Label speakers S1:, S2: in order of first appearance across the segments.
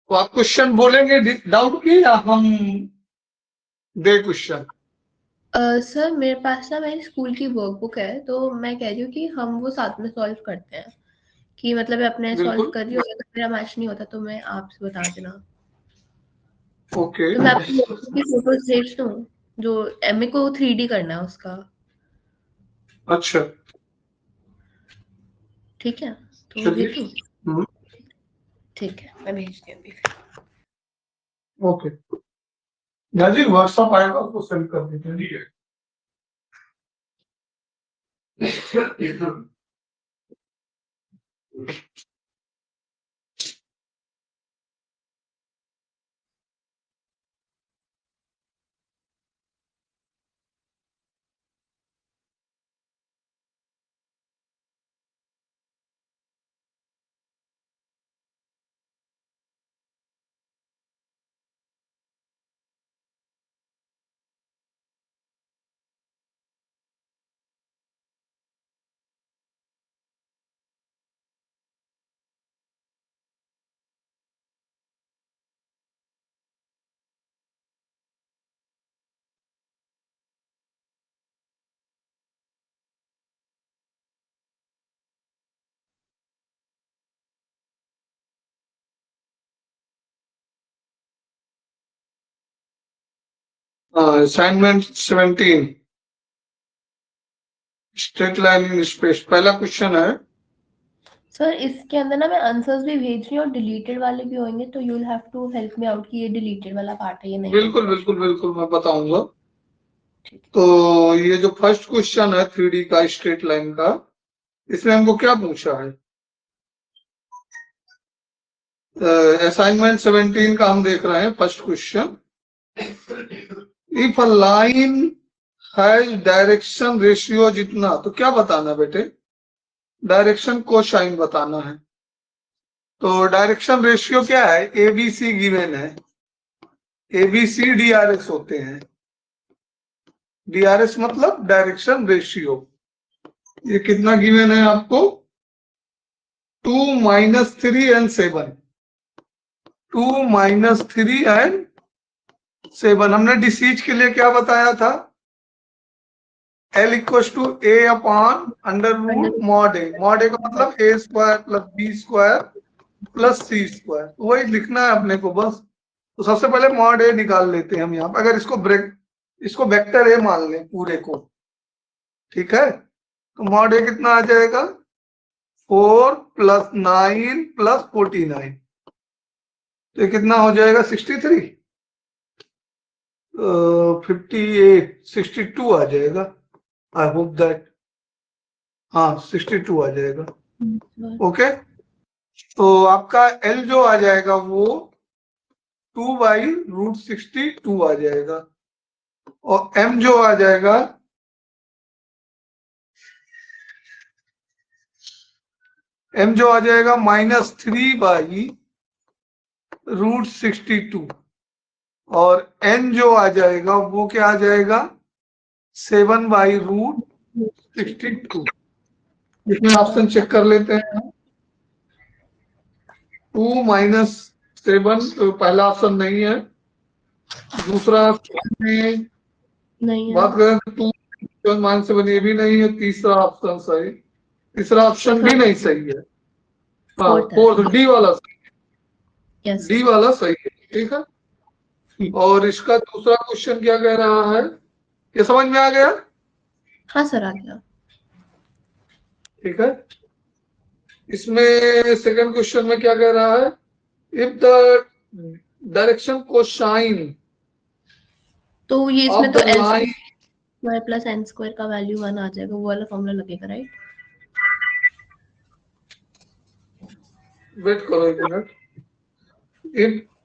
S1: तो आप क्वेश्चन बोलेंगे डाउट की या हम दे क्वेश्चन?
S2: सर मेरे पास ना मेरी स्कूल की वर्कबुक है, तो मैं कह रही हूँ कि हम वो साथ में सॉल्व करते हैं, कि मतलब मैं अपने सॉल्व
S1: बिल्कुल।
S2: कर रही हूँ, अगर मेरा मैच नहीं होता तो मैं आपसे बता देना।
S1: ओके।
S2: तो मैं आपको वर्कबुक की फोटोज भेज दूँ, जो मेरे को 3D करना है उसका।
S1: अच्छा
S2: ठीक है, तो
S1: चलिए।
S2: भेजूँ?
S1: हम्म,
S2: ठीक है, मैं भेजती हूँ अभी।
S1: ओके। जी व्हाट्सएप आएगा उसको सेंड कर दीजिए। ठीक है। 17 स्ट्रेट लाइन इन स्पेस पहला क्वेश्चन है।
S2: सर इसके अंदर ना मैं आंसर्स भी भेज रही हूँ और डिलीटेड वाले भी होंगे, तो you will have to help me out कि ये डिलीटेड वाला पार्ट है, ये नहीं है।
S1: बिल्कुल बिल्कुल बिल्कुल मैं बताऊंगा।
S2: ठीक है।
S1: तो ये जो फर्स्ट क्वेश्चन है 3D का स्ट्रेट लाइन का, इसमें हमको क्या पूछा है? असाइनमेंट 17 का हम देख रहे हैं first question. If a line has direction ratio जितना, तो क्या बताना बेटे? डायरेक्शन कोसाइन बताना है। तो डायरेक्शन रेशियो क्या है? एबीसी गिवन है। एबीसी डीआरएस होते हैं। डीआरएस मतलब डायरेक्शन रेशियो। ये कितना गिवन है आपको? 2 - 3 एंड 7। 2 - 3 एंड 7। हमने डिसीज के लिए क्या बताया था? L equal to A upon under root mod A. Mod A का मतलब A square plus B square plus C square. वही लिखना है अपने को बस। तो सबसे पहले मॉड ए निकाल लेते हैं हम यहाँ पर। अगर इसको वेक्टर ए मान लें पूरे को, ठीक है? तो मॉड ए कितना आ जाएगा? 4 + 9 + 49। तो ये कितना हो जाएगा? 63। 58 62 आ जाएगा। आई होप दैट, हाँ 62 आ जाएगा। ओके। तो आपका एल जो आ जाएगा वो 2/√62 आ जाएगा। और एम जो आ जाएगा -3/√62। और एन जो आ जाएगा वो क्या आ जाएगा? 7/√62। इसमें ऑप्शन चेक कर लेते हैं। 2 - 7 तो पहला ऑप्शन नहीं है। दूसरा में
S2: नहीं है।
S1: बात करें तो 2 - 7 ये भी नहीं है। तीसरा ऑप्शन सही, तीसरा ऑप्शन भी नहीं सही है। हाँ
S2: फोर्थ है।
S1: फोर्थ डी वाला सही,
S2: यस।
S1: डी वाला सही है। ठीक है। और इसका दूसरा क्वेश्चन क्या कह रहा है, ये समझ में आ गया?
S2: हाँ सर, आ गया।
S1: ठीक है। इसमें सेकंड क्वेश्चन में क्या कह रहा है? इफ द डायरेक्शन कोसाइन
S2: तो ये इसमें
S1: ऑफ
S2: तो
S1: the
S2: L
S1: line,
S2: square plus N square का वैल्यू 1 आ जाएगा, वो वाला फॉर्मूला लगेगा, राइट?
S1: वेट करो एक minute.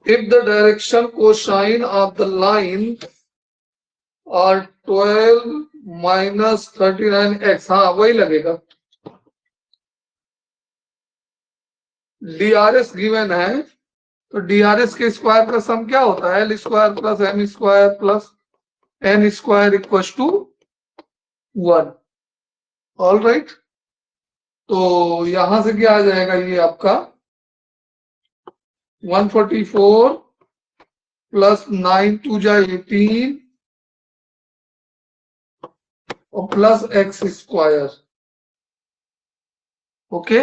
S1: if the direction cosine of the line are 12 - 39x, हाँ वही लगेगा। डीआरएस गिवन है, तो डीआरएस के स्क्वायर का सम क्या होता है? L square plus m square plus N square equal to 1। All right. तो यहां से क्या आ जाएगा? ये आपका 144 प्लस 9 2 जा 18 और plus x square. Okay.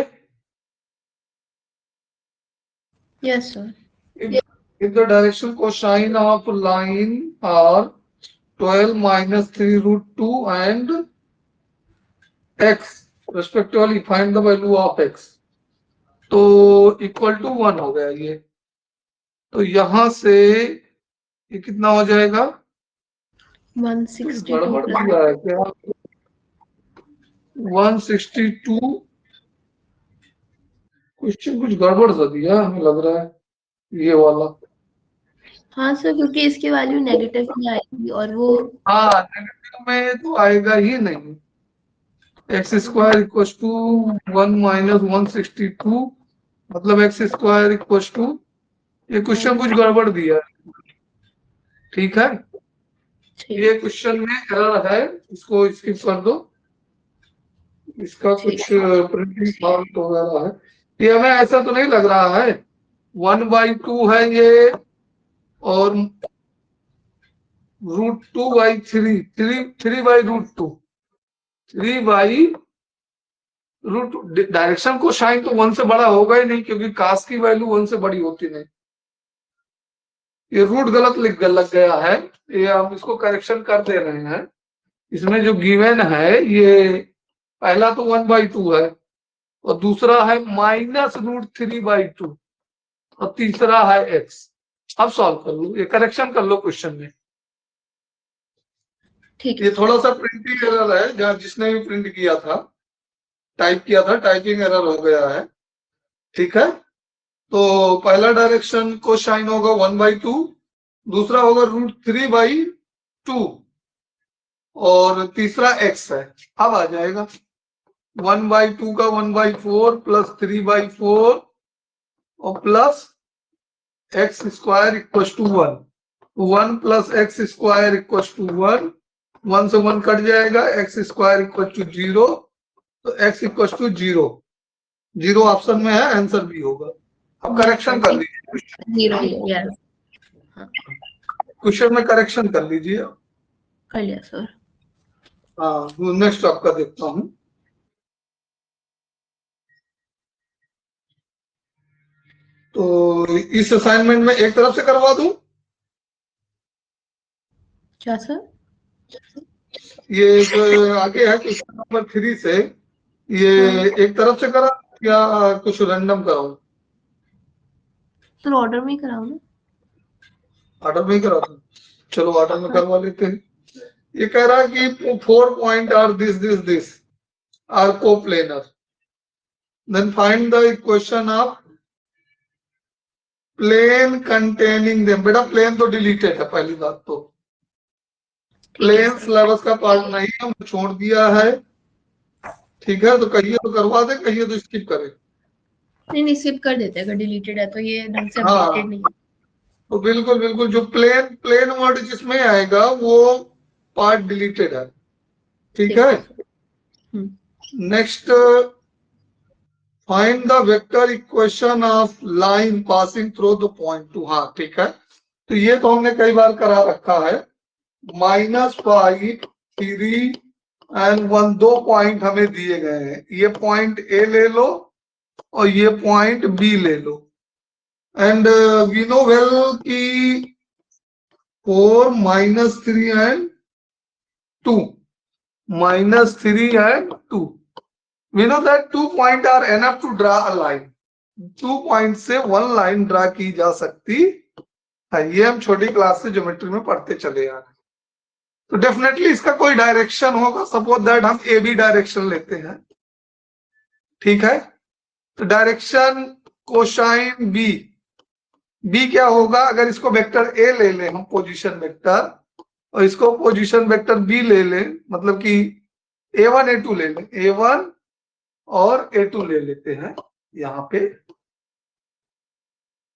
S2: Yes sir.
S1: If the direction cosine of line are 12 minus 3 root 2 and x respectively, find the value of x. तो इक्वल टू 1 हो गया ये. तो यहां से ये कितना हो जाएगा?
S2: 162
S1: गड़बड़
S2: प्लस
S1: दिया है क्या? 162. क्वेश्चन कुछ गड़बड़ सा दिया हमें लग रहा है ये वाला.
S2: हाँ सर, क्योंकि इसकी वैल्यू नेगेटिव में आएगी और वो
S1: हाँ, नेगेटिव में तो आएगा ही नहीं. X square equal to 1 minus 162 मतलब एक्स स्क्वायर इक्व टू, ये क्वेश्चन कुछ गड़बड़ दिया है. ठीक है, ये क्वेश्चन में एरर है, इसको स्किप कर दो. इसका कुछ प्रिंटिंग फॉल्ट वगैरह है. ये हमें ऐसा तो नहीं लग रहा है 1/2 है ये और √2/3 3/√2 3/√2. डायरेक्शन को साइन तो 1 से बड़ा होगा ही नहीं क्योंकि कास की वैल्यू 1 से बड़ी होती नहीं. ये रूट गलत लग गया है, ये हम इसको करेक्शन कर दे रहे हैं. इसमें जो गिवन है ये पहला तो 1/2 है और दूसरा है -√3/2 और तीसरा है x. अब सॉल्व कर लो, ये करेक्शन कर लो क्वेश्चन में.
S2: ठीक.
S1: ये थोड़ा सा प्रिंटिंग एरर है, जहाँ जिसने भी प्रिंट किया था, टाइप किया था, टाइपिंग एरर हो गया है. ठीक है, तो पहला डायरेक्शन को साइन होगा 1/2, दूसरा होगा √3/2 और तीसरा x है. अब आ जाएगा 1/2 का 1/4 प्लस 3/4 और plus x square equal to 1. 1 plus x square equal to 1, 1 से 1 कट जाएगा, एक्स स्क्वायर इक्व टू 0, तो x इक्व टू 0. 0 ऑप्शन में है, आंसर भी होगा. अब करेक्शन कर लीजिए.
S2: 0
S1: क्वेश्चन में करेक्शन कर लीजिए.
S2: कर लिया सर.
S1: हाँ, नेक्स्ट आपका देखता हूँ. तो इस असाइनमेंट में एक तरफ से करवा दूं?
S2: क्या सर?
S1: ये जो आगे है क्वेश्चन नंबर 3 से, ये एक तरफ से करा या कुछ रैंडम कराऊं?
S2: सर ऑर्डर में ही कराओ ना.
S1: ऑर्डर में ही करा दूं? चलो ऑर्डर में करवा लेते हैं. ये कह रहा है कि 4 point are this are coplanar. Then find the equation of plane containing them. बेटा प्लेन तो डिलीटेड है, पहली बात तो प्लेन सिलेबस का पार्ट नहीं है, हमने छोड़ दिया है. ठीक है, तो कहिए तो करवा दे, कहिए तो स्किप करें.
S2: नहीं स्किप कर देते हैं, अगर डिलीटेड है तो ये ढंग से
S1: हाँ,
S2: अपडेटेड नहीं है.
S1: तो बिल्कुल जो प्लेन वर्ड जिसमें आएगा वो पार्ट डिलीटेड है. ठीक है. Next, find the vector equation of line passing through the point 2. हाँ ठीक है, तो ये तो हमने कई बार करा रखा है. -5 3 एंड 1, 2 पॉइंट हमें दिए गए हैं. ये पॉइंट ए ले लो और ये पॉइंट बी ले लो. एंड वी नो वेल कि 4 -3 and 2 -3 and 2. We know that 2 points are enough to draw a line. 2 points से 1 लाइन ड्रा की जा सकती है. ये हम छोटी क्लास से ज्योमेट्री में पढ़ते चले आ रहे हैं. तो डेफिनेटली इसका कोई डायरेक्शन होगा. सपोज दैट हम ए बी डायरेक्शन लेते हैं. ठीक है, तो डायरेक्शन कोसाइन बी क्या होगा? अगर इसको वेक्टर ए ले लें हम पोजीशन वेक्टर, और इसको पोजीशन वेक्टर बी ले लें, मतलब कि A1 A2 ले लें, A1 और A2 ले लेते हैं. यहां पे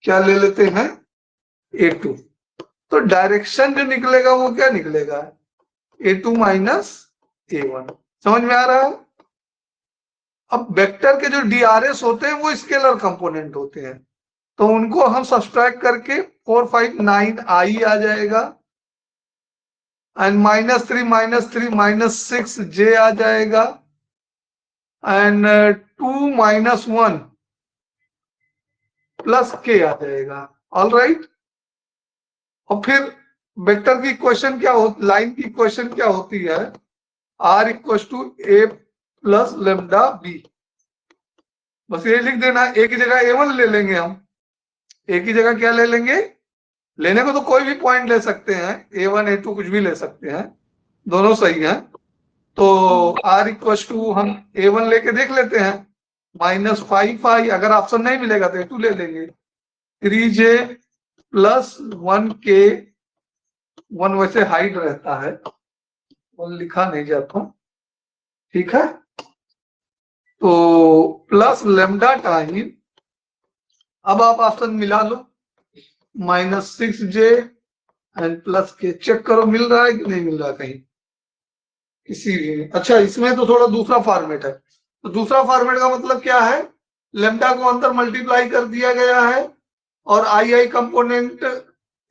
S1: क्या ले लेते हैं? A2. तो डायरेक्शन जो निकलेगा वो क्या निकलेगा? A2 minus A1. समझ में आ रहा है? अब वेक्टर के जो DRS होते हैं वो स्केलर कंपोनेंट होते हैं. तो उनको हम सब्सट्रैक्ट करके 4 5 9 आई आ जाएगा, एंड -3 -6 जे आ जाएगा, एंड 2 -1 प्लस के आ जाएगा। All right. और फिर वेक्टर की इक्वेशन क्या होती, लाइन की इक्वेशन क्या होती है, r equal to a plus lambda b. बस ये लिख देना, एक ही जगह A1 ले लेंगे हम, एक ही जगह क्या ले लेंगे, लेने को तो कोई भी पॉइंट ले सकते हैं, A1 A2 कुछ भी ले सकते हैं, दोनों सही है। तो R इक्वल टू हम A1 लेके देख लेते हैं, -5 आई, अगर ऑप्शन नहीं मिलेगा तो A2 ले लेंगे, 3J प्लस 1K, 1 वैसे हाइड रहता है, वो लिखा नहीं जाता, ठीक है। तो प्लस लेमडा टाइम, अब आप ऑप्शन मिला लो, -6J एंड प्लस के, चेक करो मिल रहा है कि नहीं मिल रहा कहीं किसी भी। अच्छा, इसमें तो थोड़ा दूसरा फॉर्मेट है, तो दूसरा फॉर्मेट का मतलब क्या है, लेमडा को अंदर मल्टीप्लाई कर दिया गया है और आई कंपोनेंट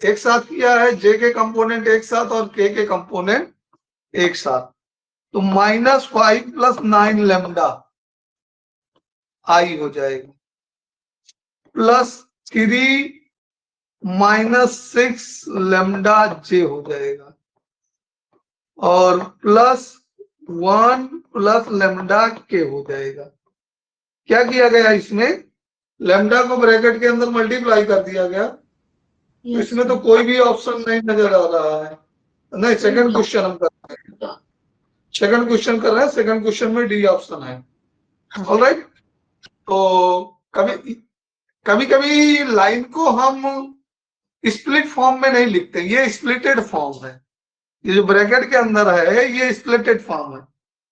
S1: एक साथ किया है, जे के कंपोनेंट एक साथ और के कंपोनेंट एक साथ। तो -5 + 9 लेमडा आई हो जाएगी, +3 -6 लेमडा जे हो जाएगा, और +1 प्लस लेमडा के हो जाएगा। क्या किया गया इसमें, लेमडा को ब्रैकेट के अंदर मल्टीप्लाई कर दिया गया। तो इसमें तो कोई भी ऑप्शन नहीं नजर आ रहा है, नहीं सेकंड क्वेश्चन हम कर रहे हैं, सेकंड क्वेश्चन कर रहे हैं, सेकंड क्वेश्चन में डी ऑप्शन है। ऑलराइट। तो कभी कभी लाइन को हम स्प्लिट फॉर्म में नहीं लिखते, ये स्प्लिटेड फॉर्म है, ये जो ब्रैकेट के अंदर है ये स्प्लिटेड फॉर्म है,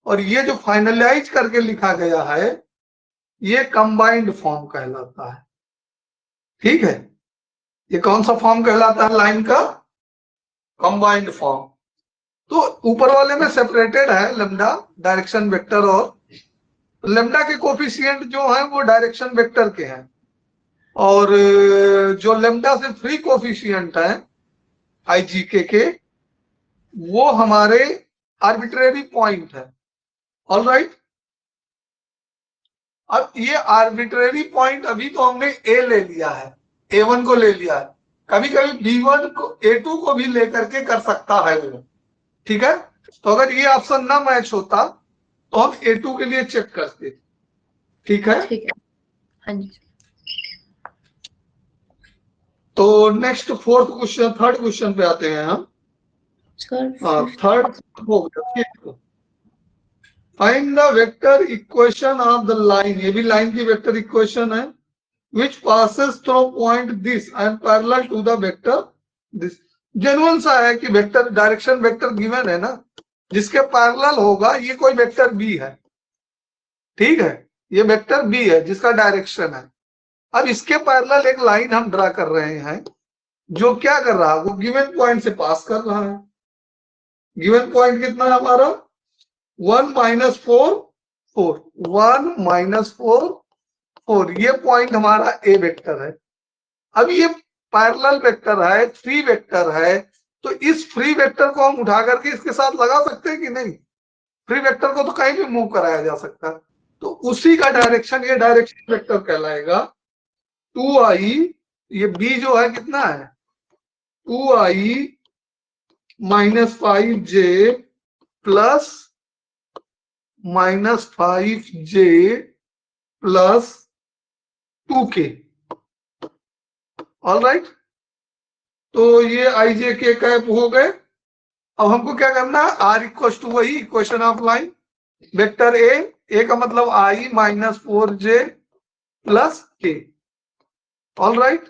S1: और ये जो फाइनलाइज करके लिखा गया है ये कंबाइंड फॉर्म कहलाता है, ठीक है। ये कौन सा फॉर्म कहलाता है लाइन का, कंबाइंड फॉर्म। तो ऊपर वाले में सेपरेटेड है लेमडा डायरेक्शन वेक्टर, और लेमडा के कोफिशिएंट जो है वो डायरेक्शन वेक्टर के हैं, और जो लेमडा से फ्री कोफिशिएंट है IGK के, वो हमारे आर्बिट्रेरी पॉइंट है। All right. अब ये आर्बिट्रेरी पॉइंट अभी तो हमने A ले लिया है, A1 को ले लिया है, कभी कभी B1 को A2 को भी लेकर के कर सकता है वो, ठीक है। तो अगर ये ऑप्शन ना मैच होता तो हम A2 के लिए चेक करते, ठीक है।
S2: ठीक है, हाँ जी।
S1: तो next fourth question, third question पे आते हैं हम। थर्ड हो गया, find the vector equation of the line, ये भी लाइन की वेक्टर इक्वेशन है, which passes through point this and parallel to the vector this। Genuine सा है कि वेक्टर डायरेक्शन वेक्टर गिवन है ना, जिसके पैरेलल होगा ये कोई वेक्टर बी है, ठीक है, ये वेक्टर बी है जिसका डायरेक्शन है। अब इसके पैरेलल एक लाइन हम ड्रा कर रहे हैं, जो क्या कर रहा है, वो गिवन पॉइंट से पास कर रहा है। गिवन पॉइंट कितना है हमारा, 1 -4 4, 1 -4 4, ये पॉइंट हमारा ए वेक्टर है। अब ये पैरेलल वेक्टर है, फ्री वेक्टर है, तो इस फ्री वेक्टर को हम उठा करके इसके साथ लगा सकते हैं कि नहीं, फ्री वेक्टर को तो कहीं भी मूव कराया जा सकता है, तो उसी का डायरेक्शन ये डायरेक्शन वेक्टर कहलाएगा। 2i, ये b जो है कितना है, 2i -5j plus -5j plus 2k। All right. तो ये IJK कैप हो गए। अब हमको क्या करना है, R इक्वल टू वही equation of line, vector A का मतलब I -4j plus k। All right.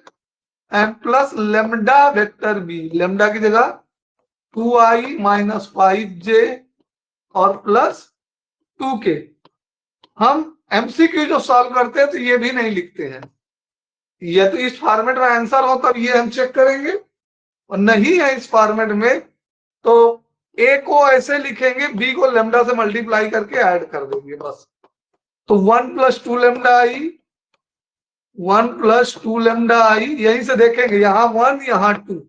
S1: And plus lambda vector B, lambda की जगह 2i -5j और प्लस 2k। हम MCQ जो सॉल्व करते हैं तो ये भी नहीं लिखते हैं, ये तो इस फॉर्मेट में आंसर हो तब ये हम चेक करेंगे, और नहीं है इस फॉर्मेट में तो A को ऐसे लिखेंगे, B को लेमडा से मल्टीप्लाई करके ऐड कर देंगे बस। तो 1 + 2 lambda I 1 plus 2 lambda I, यहीं से देखेंगे, यहाँ 1 यहाँ 2,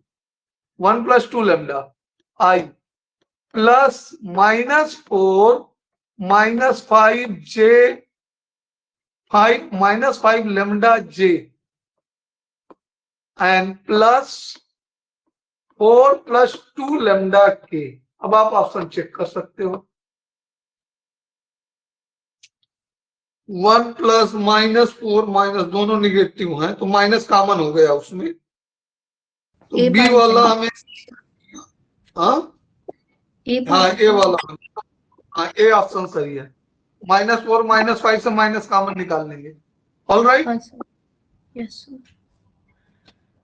S1: 1 plus 2 lambda I plus -4 -5 J 5 -5 lambda J and plus 4 plus 2 lambda के। अब आप ऑप्शन चेक कर सकते हो, 1 प्लस -4 माइनस दोनों निगेटिव हैं तो माइनस कॉमन हो गया उसमें, तो बी वाला हमें, हाँ ए वाला, हाँ ए ऑप्शन सही है। -4 -5 से माइनस कॉमन निकाल लेंगे। All right,
S2: yes.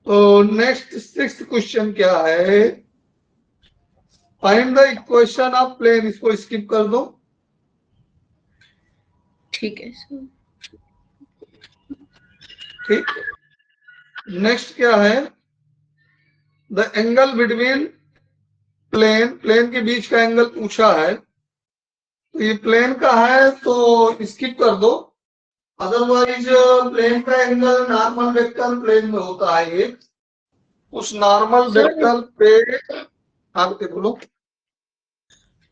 S1: तो नेक्स्ट 6th क्वेश्चन क्या है, find the equation of plane, इसको स्किप कर दो,
S2: ठीक है सर।
S1: ठीक। नेक्स्ट क्या है, the angle between plane, plane के बीच का एंगल पूछा है, तो ये प्लेन का है तो स्किप कर दो, अदरवाइज प्लेन का एंगल नॉर्मल वेक्टर प्लेन में होता है, ये उस नॉर्मल वेक्टर पे, आप बोलो,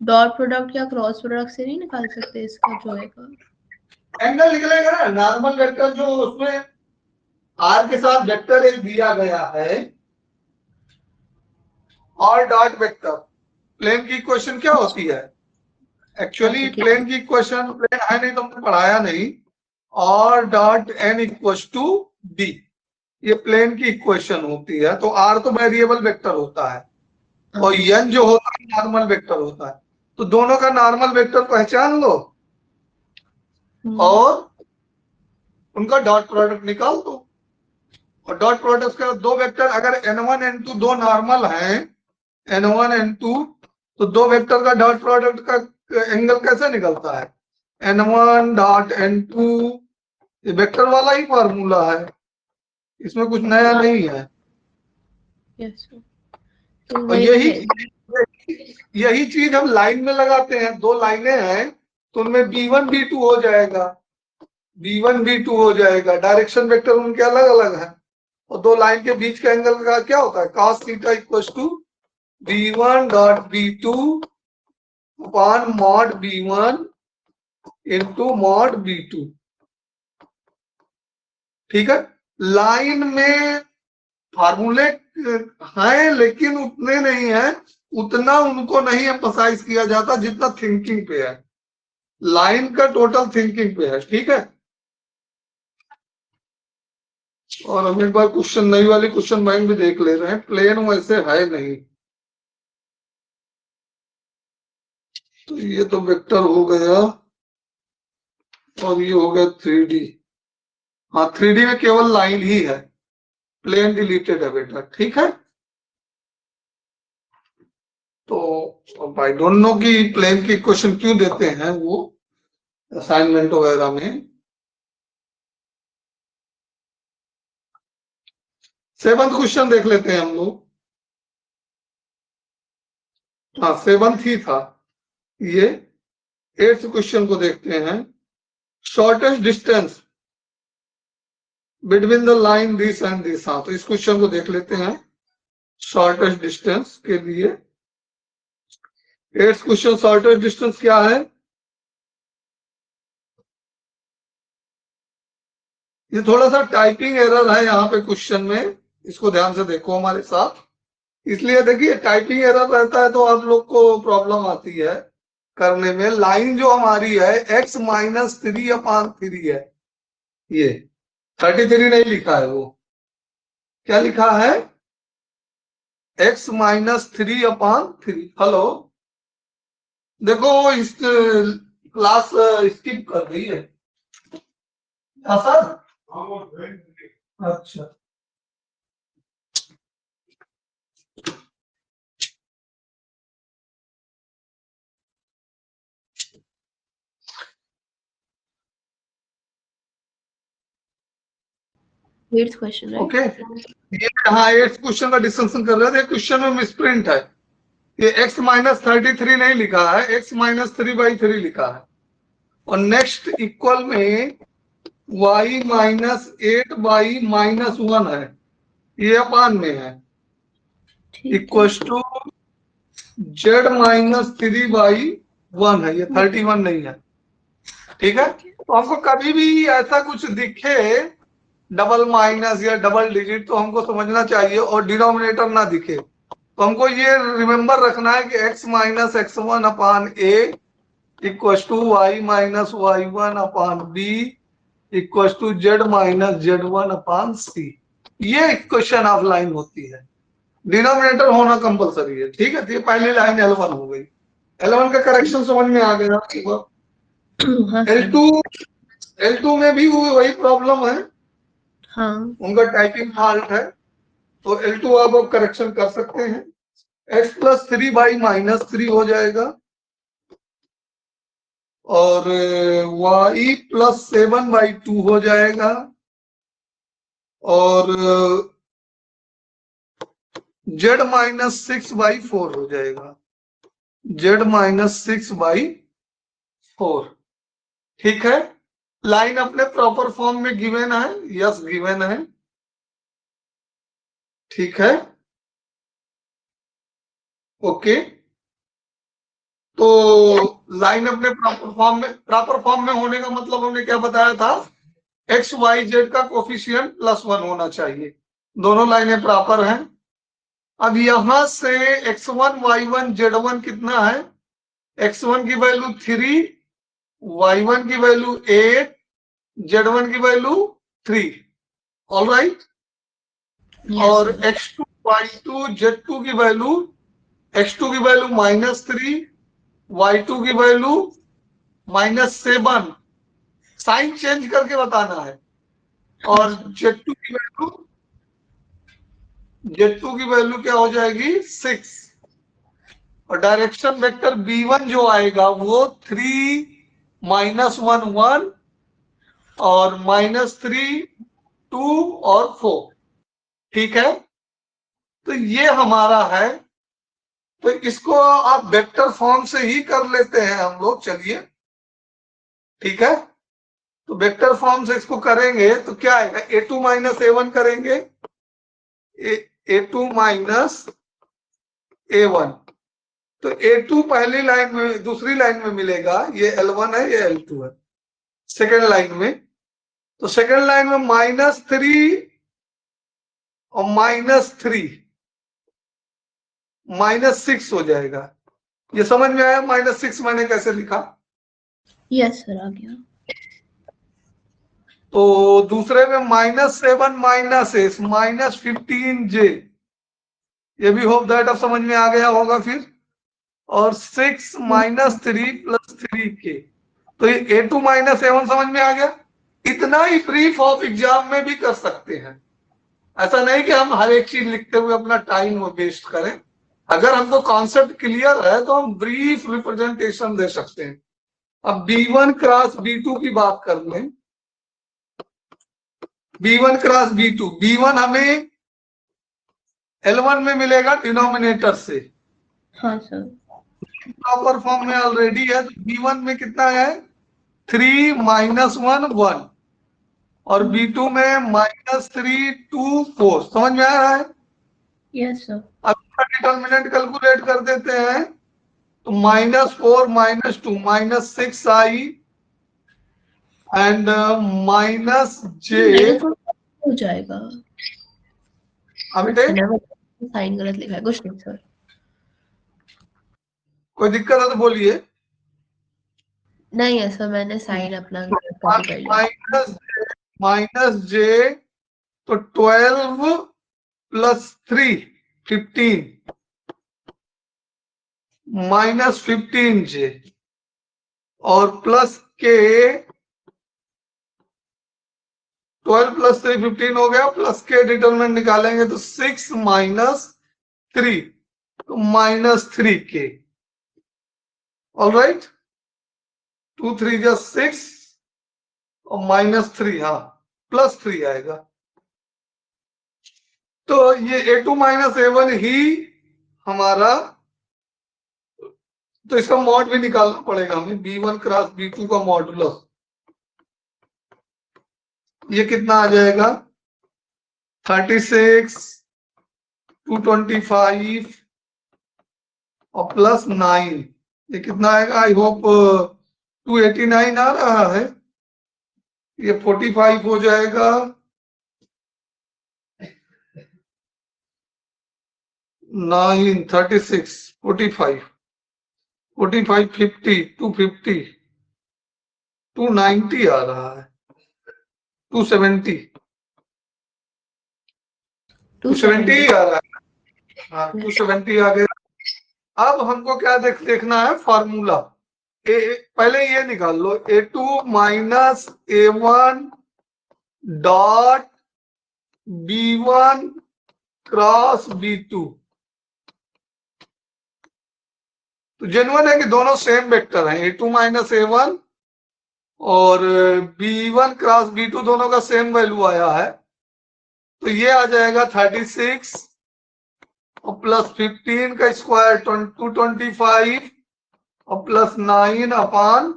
S2: डॉट प्रोडक्ट या क्रॉस प्रोडक्ट से नहीं निकाल सकते इसका जो है का
S1: एंगल निकलेगा ना, नॉर्मल वेक्टर जो उसमें आर के साथ वेक्टर एक दिया गया है और डॉट वेक्टर, प्लेन की इक्वेशन क्या होती है, एक्चुअली प्लेन की इक्वेशन, प्लेन है नहीं तो हमने पढ़ाया नहीं, और dot n equals to d, ये प्लेन की इक्वेशन होती है। तो आर तो वेरिएबल वेक्टर होता है और एन जो होता है नॉर्मल वेक्टर होता है, तो दोनों का नॉर्मल वेक्टर पहचान लो और उनका डॉट प्रोडक्ट निकाल दो, और डॉट प्रोडक्ट का दो वेक्टर, अगर n1 n2 दो नॉर्मल हैं, n1 n2, तो दो वेक्टर का डॉट प्रोडक्ट का एंगल कैसे निकलता है, n1 डॉट n2, ये वेक्टर वाला ही फॉर्मूला है, इसमें कुछ नया नहीं है।
S2: यस।
S1: तो यही चीज हम लाइन में लगाते हैं, दो लाइनें हैं तो उनमें b1 b2 हो जाएगा, b1 b2 हो जाएगा, डायरेक्शन वेक्टर उनके अलग अलग है, और दो लाइन के बीच का एंगल का क्या होता है, cos theta equals to b1 dot b2 upon mod b1 into mod b2, ठीक है। लाइन में फार्मूले हैं लेकिन उतने नहीं है, उतना उनको नहीं एम्फसाइज किया जाता जितना थिंकिंग पे है, लाइन का टोटल थिंकिंग पे है, ठीक है। और हम एक बार क्वेश्चन, नई वाली क्वेश्चन बैंक भी देख ले रहे हैं, प्लेन वैसे है नहीं, तो ये तो वेक्टर हो गया और ये हो गया 3D, हाँ 3D में केवल लाइन ही है, प्लेन डिलीटेड है बेटा, ठीक है। तो आई डोंट नो कि प्लेन की क्वेश्चन क्यों देते हैं वो असाइनमेंट वगैरह में। 7th क्वेश्चन देख लेते हैं हम लोग, हाँ 7th ही था ये। 8th क्वेश्चन को देखते हैं, shortest distance between the line this and this, हाँ तो इस क्वेश्चन को देख लेते हैं, शॉर्टेस्ट डिस्टेंस के लिए 8th क्वेश्चन, शॉर्टेस्ट डिस्टेंस क्या है, ये थोड़ा सा टाइपिंग एरर है यहाँ पे क्वेश्चन में, इसको ध्यान से देखो हमारे साथ, इसलिए देखिए टाइपिंग एरर रहता है तो आप लोग को प्रॉब्लम आती है करने में। लाइन जो हमारी है x - 3/3 है, ये 33 नहीं लिखा है, वो क्या लिखा है, x - 3/3। हेलो, देखो इस क्लास स्किप कर रही है, हाँ सर, अच्छा
S2: क्वेश्चन है,
S1: ओके। ये हाँ 8th क्वेश्चन का डिस्कशन कर रहे थे, क्वेश्चन में मिसप्रिंट है, ये x - 33 नहीं लिखा है, x - 3/3 लिखा है, और नेक्स्ट इक्वल में y माइनस 8y माइनस 1 है, ये अपान में है,
S2: ठीक है।
S1: इक्वल टू z माइनस 3/1 है, ये 31 नहीं है। ठीक है, तो हमको कभी भी ऐसा कुछ दिखे डबल माइनस या डबल डिजिट तो हमको समझना चाहिए, और डिनोमिनेटर ना दिखे तो हमको ये रिमेंबर रखना है कि x minus x1 upon a equal to y minus y1 upon b equal to z minus z1 upon c। ये इक्वेशन ऑफ लाइन होती है, डिनोमिनेटर होना कंपलसरी है। ठीक है, तो ये पहली लाइन L1 हो गई। L1 का करेक्शन समझ में आ गया।
S2: हाँ
S1: L2 L2 में भी वही प्रॉब्लम है,
S2: हाँ
S1: उनका टाइपिंग फॉल्ट है, तो L2 आप करेक्शन कर सकते हैं। x प्लस 3 माइनस 3 हो जाएगा, और y प्लस 7/2 हो जाएगा, और z माइनस 6/4 हो जाएगा, z माइनस 6/4। ठीक है, लाइन अपने प्रॉपर फॉर्म में गिवन है, यस गिवन है। ठीक है, ओके, तो लाइन अपने प्रॉपर फॉर्म में होने का मतलब हमने क्या बताया था, एक्स वाई जेड का कोफिशिएंट +1 होना चाहिए, दोनों लाइनें प्रॉपर हैं। अब यहां से x1 y1 z1 कितना है, x1 की वैल्यू 3, y1 की वैल्यू 8, z1 की वैल्यू 3। ऑल राइट, और x2 y2 z2 की वैल्यू, x2 की वैल्यू -3, y2 की वैल्यू -7, साइन चेंज करके बताना है, और z2 की वैल्यू, z2 की वैल्यू क्या हो जाएगी 6, और डायरेक्शन वेक्टर b1 जो आएगा वो 3 -1 1 और -3 2 और 4। ठीक है, तो ये हमारा है, तो इसको आप वेक्टर फॉर्म से ही कर लेते हैं हम लोग, चलिए। ठीक है, तो वेक्टर फॉर्म से इसको करेंगे तो क्या आएगा, a2 माइनस a1 करेंगे, a2 माइनस a1, तो a2 पहली लाइन में, दूसरी लाइन में मिलेगा, ये L1 है, ये L2 है सेकेंड लाइन में, तो सेकेंड लाइन में -3 और -3 -6 हो जाएगा। ये समझ में आया -6 मैंने कैसे लिखा?
S2: यस सर, आ गया।
S1: तो दूसरे में -7 -15j, ये भी होप दैट अब समझ में आ गया होगा फिर, और 6 -3 + 3k, तो ये a2 माइनस a1 समझ में आ गया। इतना ही ब्रीफ ऑफ एग्जाम में भी कर सकते हैं, ऐसा नहीं कि हम हर एक चीज लिखते हुए अपना टाइम वेस्ट करें। अगर हमको कॉन्सेप्ट क्लियर है तो हम ब्रीफ रिप्रेजेंटेशन दे सकते हैं। अब b1 क्रॉस b2 की बात कर लें, b1 क्रॉस b2, b1 हमें L1 में मिलेगा डिनोमिनेटर से,
S2: हाँ सर,
S1: प्रॉपर फॉर्म में ऑलरेडी है, तो b1 में कितना है 3 -1 1, और b2 में -3 2 4, समझ में आ रहा है?
S2: Yes sir.
S1: अब डिटर्मिनेंट कैलकुलेट कर देते हैं, तो -4 -2 -6 आई एंड
S2: मेरे
S1: -j।
S2: को हो जाएगा,
S1: अभी
S2: साइन गलत लिखा है, कुछ नहीं सर।
S1: कोई दिक्कत है तो बोलिए।
S2: नहीं है सर, मैंने साइन अपना कॉपी कर लिया।
S1: -j, तो 12 + 3 15 -15j, और +k, 12 + 3 15 हो गया, +k डिटरमिनेंट निकालेंगे तो 6 - 3, तो -3k। ऑल राइट, 2 3 जा 6 और -3, हाँ +3 आएगा। तो ये a2 माइनस a1 ही हमारा, तो इसका मॉड भी निकालना पड़ेगा हमें, b1 क्रॉस b2 का मॉडुलस, ये कितना आ जाएगा 36 225 और प्लस 9, ये कितना आएगा? आई होप 289 आ रहा है। ये 45 हो जाएगा, 9 36 45 45 50 250 290 आ रहा है, 270 270 आ रहा है। हाँ 270 आ गया। अब हमको क्या देखना है फॉर्मूला। पहले ये निकाल लो A2 minus A1 dot B1 cross B2। तो जेन्युइन है कि दोनों सेम वेक्टर हैं, A2 माइनस A1 और B1 क्रॉस B2 दोनों का सेम वैल्यू आया है। तो ये आ जाएगा 36 और प्लस 15 का स्क्वायर 225 और प्लस 9 अपान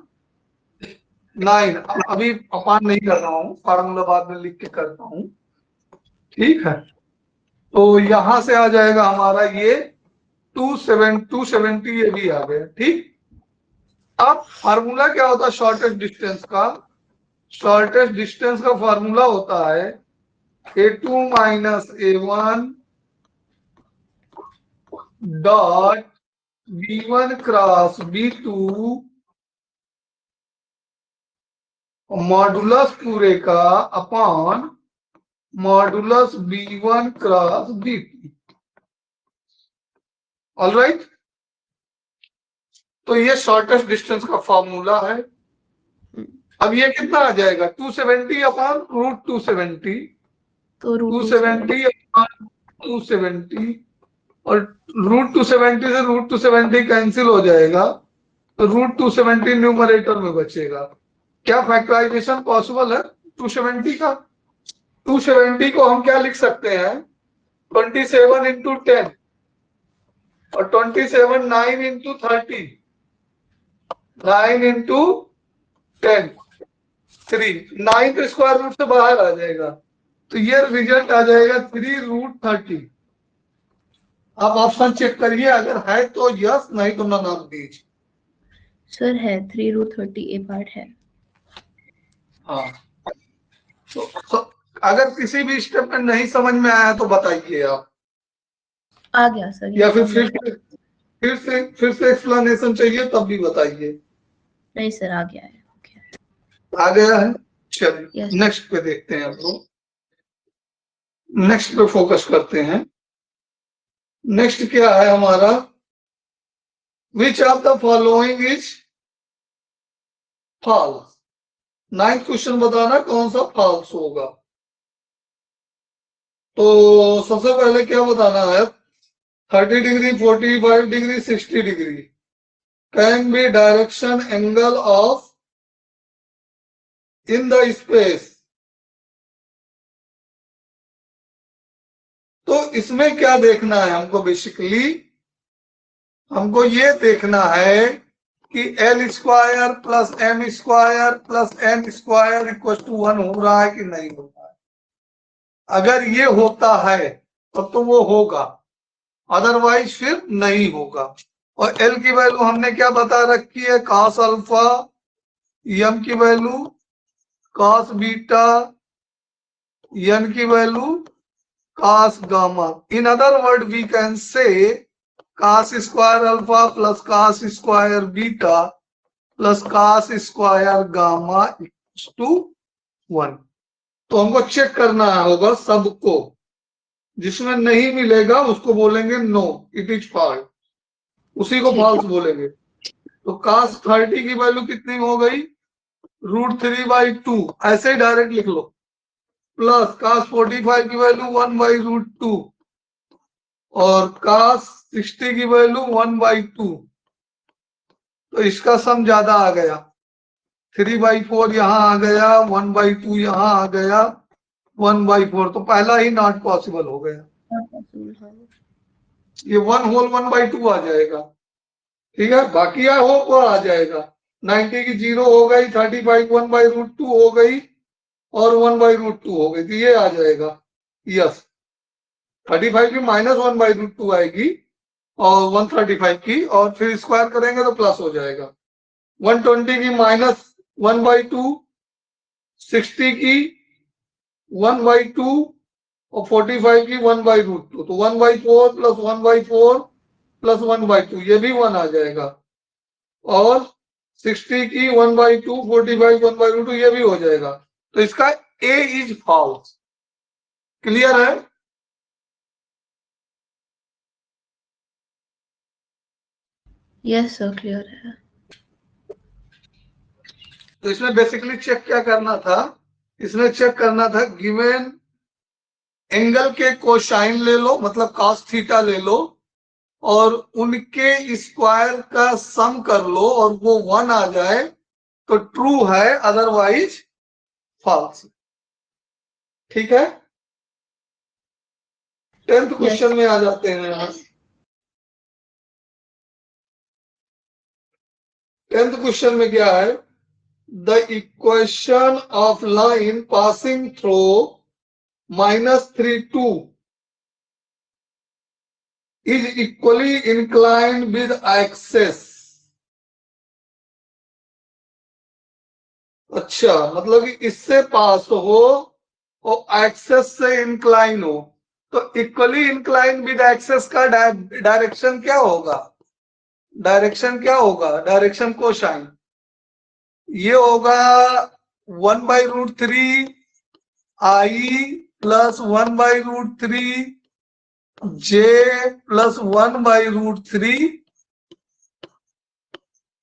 S1: 9। अभी अपान नहीं कर रहा हूं, फार्मूला बाद में लिख के करता हूं, ठीक है। तो यहां से आ जाएगा हमारा ये 270 ये भी आ गया, ठीक। अब फार्मूला क्या होता है शॉर्टेस्ट डिस्टेंस का? शॉर्टेस्ट डिस्टेंस का फार्मूला होता है A2 minus A1 dot B1 cross B2 modulus पूरे का upon modulus B1 cross B2। Alright, तो ये शॉर्टेस्ट डिस्टेंस का फॉर्मूला है। अब ये कितना आ जाएगा 270 अपॉन रूट 270,
S2: तो
S1: 270 अपॉन 270 और रूट 270 से रूट 270 कैंसिल हो जाएगा, तो रूट 270 न्यूमरेटर में बचेगा। क्या फैक्टराइजेशन पॉसिबल है 270 का? 270 को हम क्या लिख सकते हैं 27 इंटू 10 और 27 9 इंटू 30, 9 इंटू 10 3, 9 तो स्क्वायर रूट से बाहर आ जाएगा, तो ये रिजल्ट आ जाएगा 3 रूट 30। आप ऑप्शन चेक करिए, अगर है तो यस, नहीं तो ना नाम दीजिए।
S2: सर है 3 रूट 30 ए पार्ट है।
S1: हाँ तो अगर किसी भी स्टेप में नहीं समझ में आया तो बताइए आप,
S2: आ गया सर,
S1: या फिर से एक्सप्लेनेशन चाहिए तब भी बताइए।
S2: नहीं सर आ गया है,
S1: आ गया है, चलिए
S2: Yes.
S1: नेक्स्ट पे देखते हैं हम लोग, नेक्स्ट पे फोकस करते हैं। नेक्स्ट क्या है हमारा, which of the following is false. 9th question बताना कौन सा फॉल्स होगा। तो सबसे पहले क्या बताना है 30 degree 45 degree 60 degree can be direction angle of in the space. तो इसमें क्या देखना है हमको, बेसिकली हमको ये देखना है कि l square plus m square plus N square equal to 1 हो रहा है कि नहीं हो रहा है। अगर ये होता है तब तो वो होगा, अदरवाइज फिर नहीं होगा। और एल की वैल्यू हमने क्या बता रखी है cos अल्फा, एम की वैल्यू cos बीटा, एन की value cos gamma. In other word we can say cos square alpha plus cos square beta plus cos square gamma to 1। तो हमको चेक करना होगा सबको, जिसमें नहीं मिलेगा उसको बोलेंगे नो इट इज फॉल्स, उसी को फॉल्स बोलेंगे। तो cos 30 की वैल्यू कितनी हो गई √3/2, ऐसे ही डायरेक्ट लिख लो, प्लस cos 45 की वैल्यू 1/√2 और cos 60 की वैल्यू 1/2। तो इसका सम ज्यादा आ गया, 3/4 यहाँ आ गया, 1/2 यहाँ आ गया, 1/4। तो पहला ही नॉट पॉसिबल हो गया, ये 1/2 आ जाएगा, ठीक है। बाकी आई होप आ जाएगा, 90 की 0 हो गई, 35 1/√2 हो गई, और 1/√2 हो गई, तो ये आ जाएगा यस। 35 की -1/√2 आएगी और 135 की, और फिर स्क्वायर करेंगे तो प्लस हो जाएगा। 120 की -1/2, 60 की 1/2 और 45 की 1/√2, तो 1/4 प्लस 1/4 प्लस 1/2, ये भी 1 आ जाएगा। और 60 की 1/2, 45 1/2, ये भी हो जाएगा। तो इसका ए इज फॉल्स। क्लियर है?
S2: यस सर, क्लियर है।
S1: तो इसमें बेसिकली चेक क्या करना था, इसमें चेक करना था गिवन एंगल के कोसाइन ले लो, मतलब cos थीटा ले लो, और उनके स्क्वायर का सम कर लो और वो 1 आ जाए तो ट्रू है, अदरवाइज फॉल्स। ठीक है? 10th क्वेश्चन में आ जाते हैं। 10th क्वेश्चन में क्या है? The equation of line passing through -3 2 is equally inclined with axis। अच्छा, मतलब कि इससे पास हो और एक्सेस से इंक्लाइन हो, तो इक्वली इंक्लाइन विद एक्सेस का डायरेक्शन क्या होगा? डायरेक्शन क्या होगा? डायरेक्शन कोसाइन ये होगा 1/√3 आई प्लस 1/√3 जे प्लस 1/√3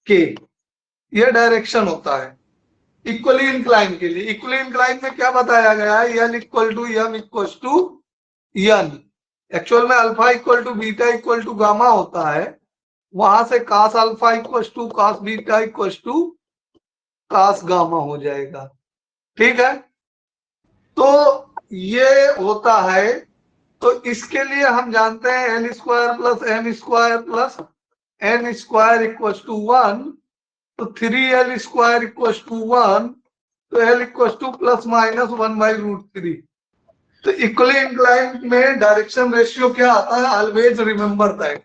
S1: के। ये डायरेक्शन होता है इक्वली इंक्लाइन के लिए। इक्वली इंक्लाइन में क्या बताया गया है? N equal to M equal to N. Actual में alpha equal to beta equal to gamma होता है, वहां से cos alpha equal to cos beta equal to cos gamma हो जाएगा। ठीक है? तो ये होता है। तो इसके लिए हम जानते हैं n square plus m square plus N square equal to 1, तो 3l स्क्वायर इक्वल टू 1, तो l equal to plus minus 1/√3। तो इक्वली इंक्लाइन में डायरेक्शन रेशियो क्या आता है? Always remember that.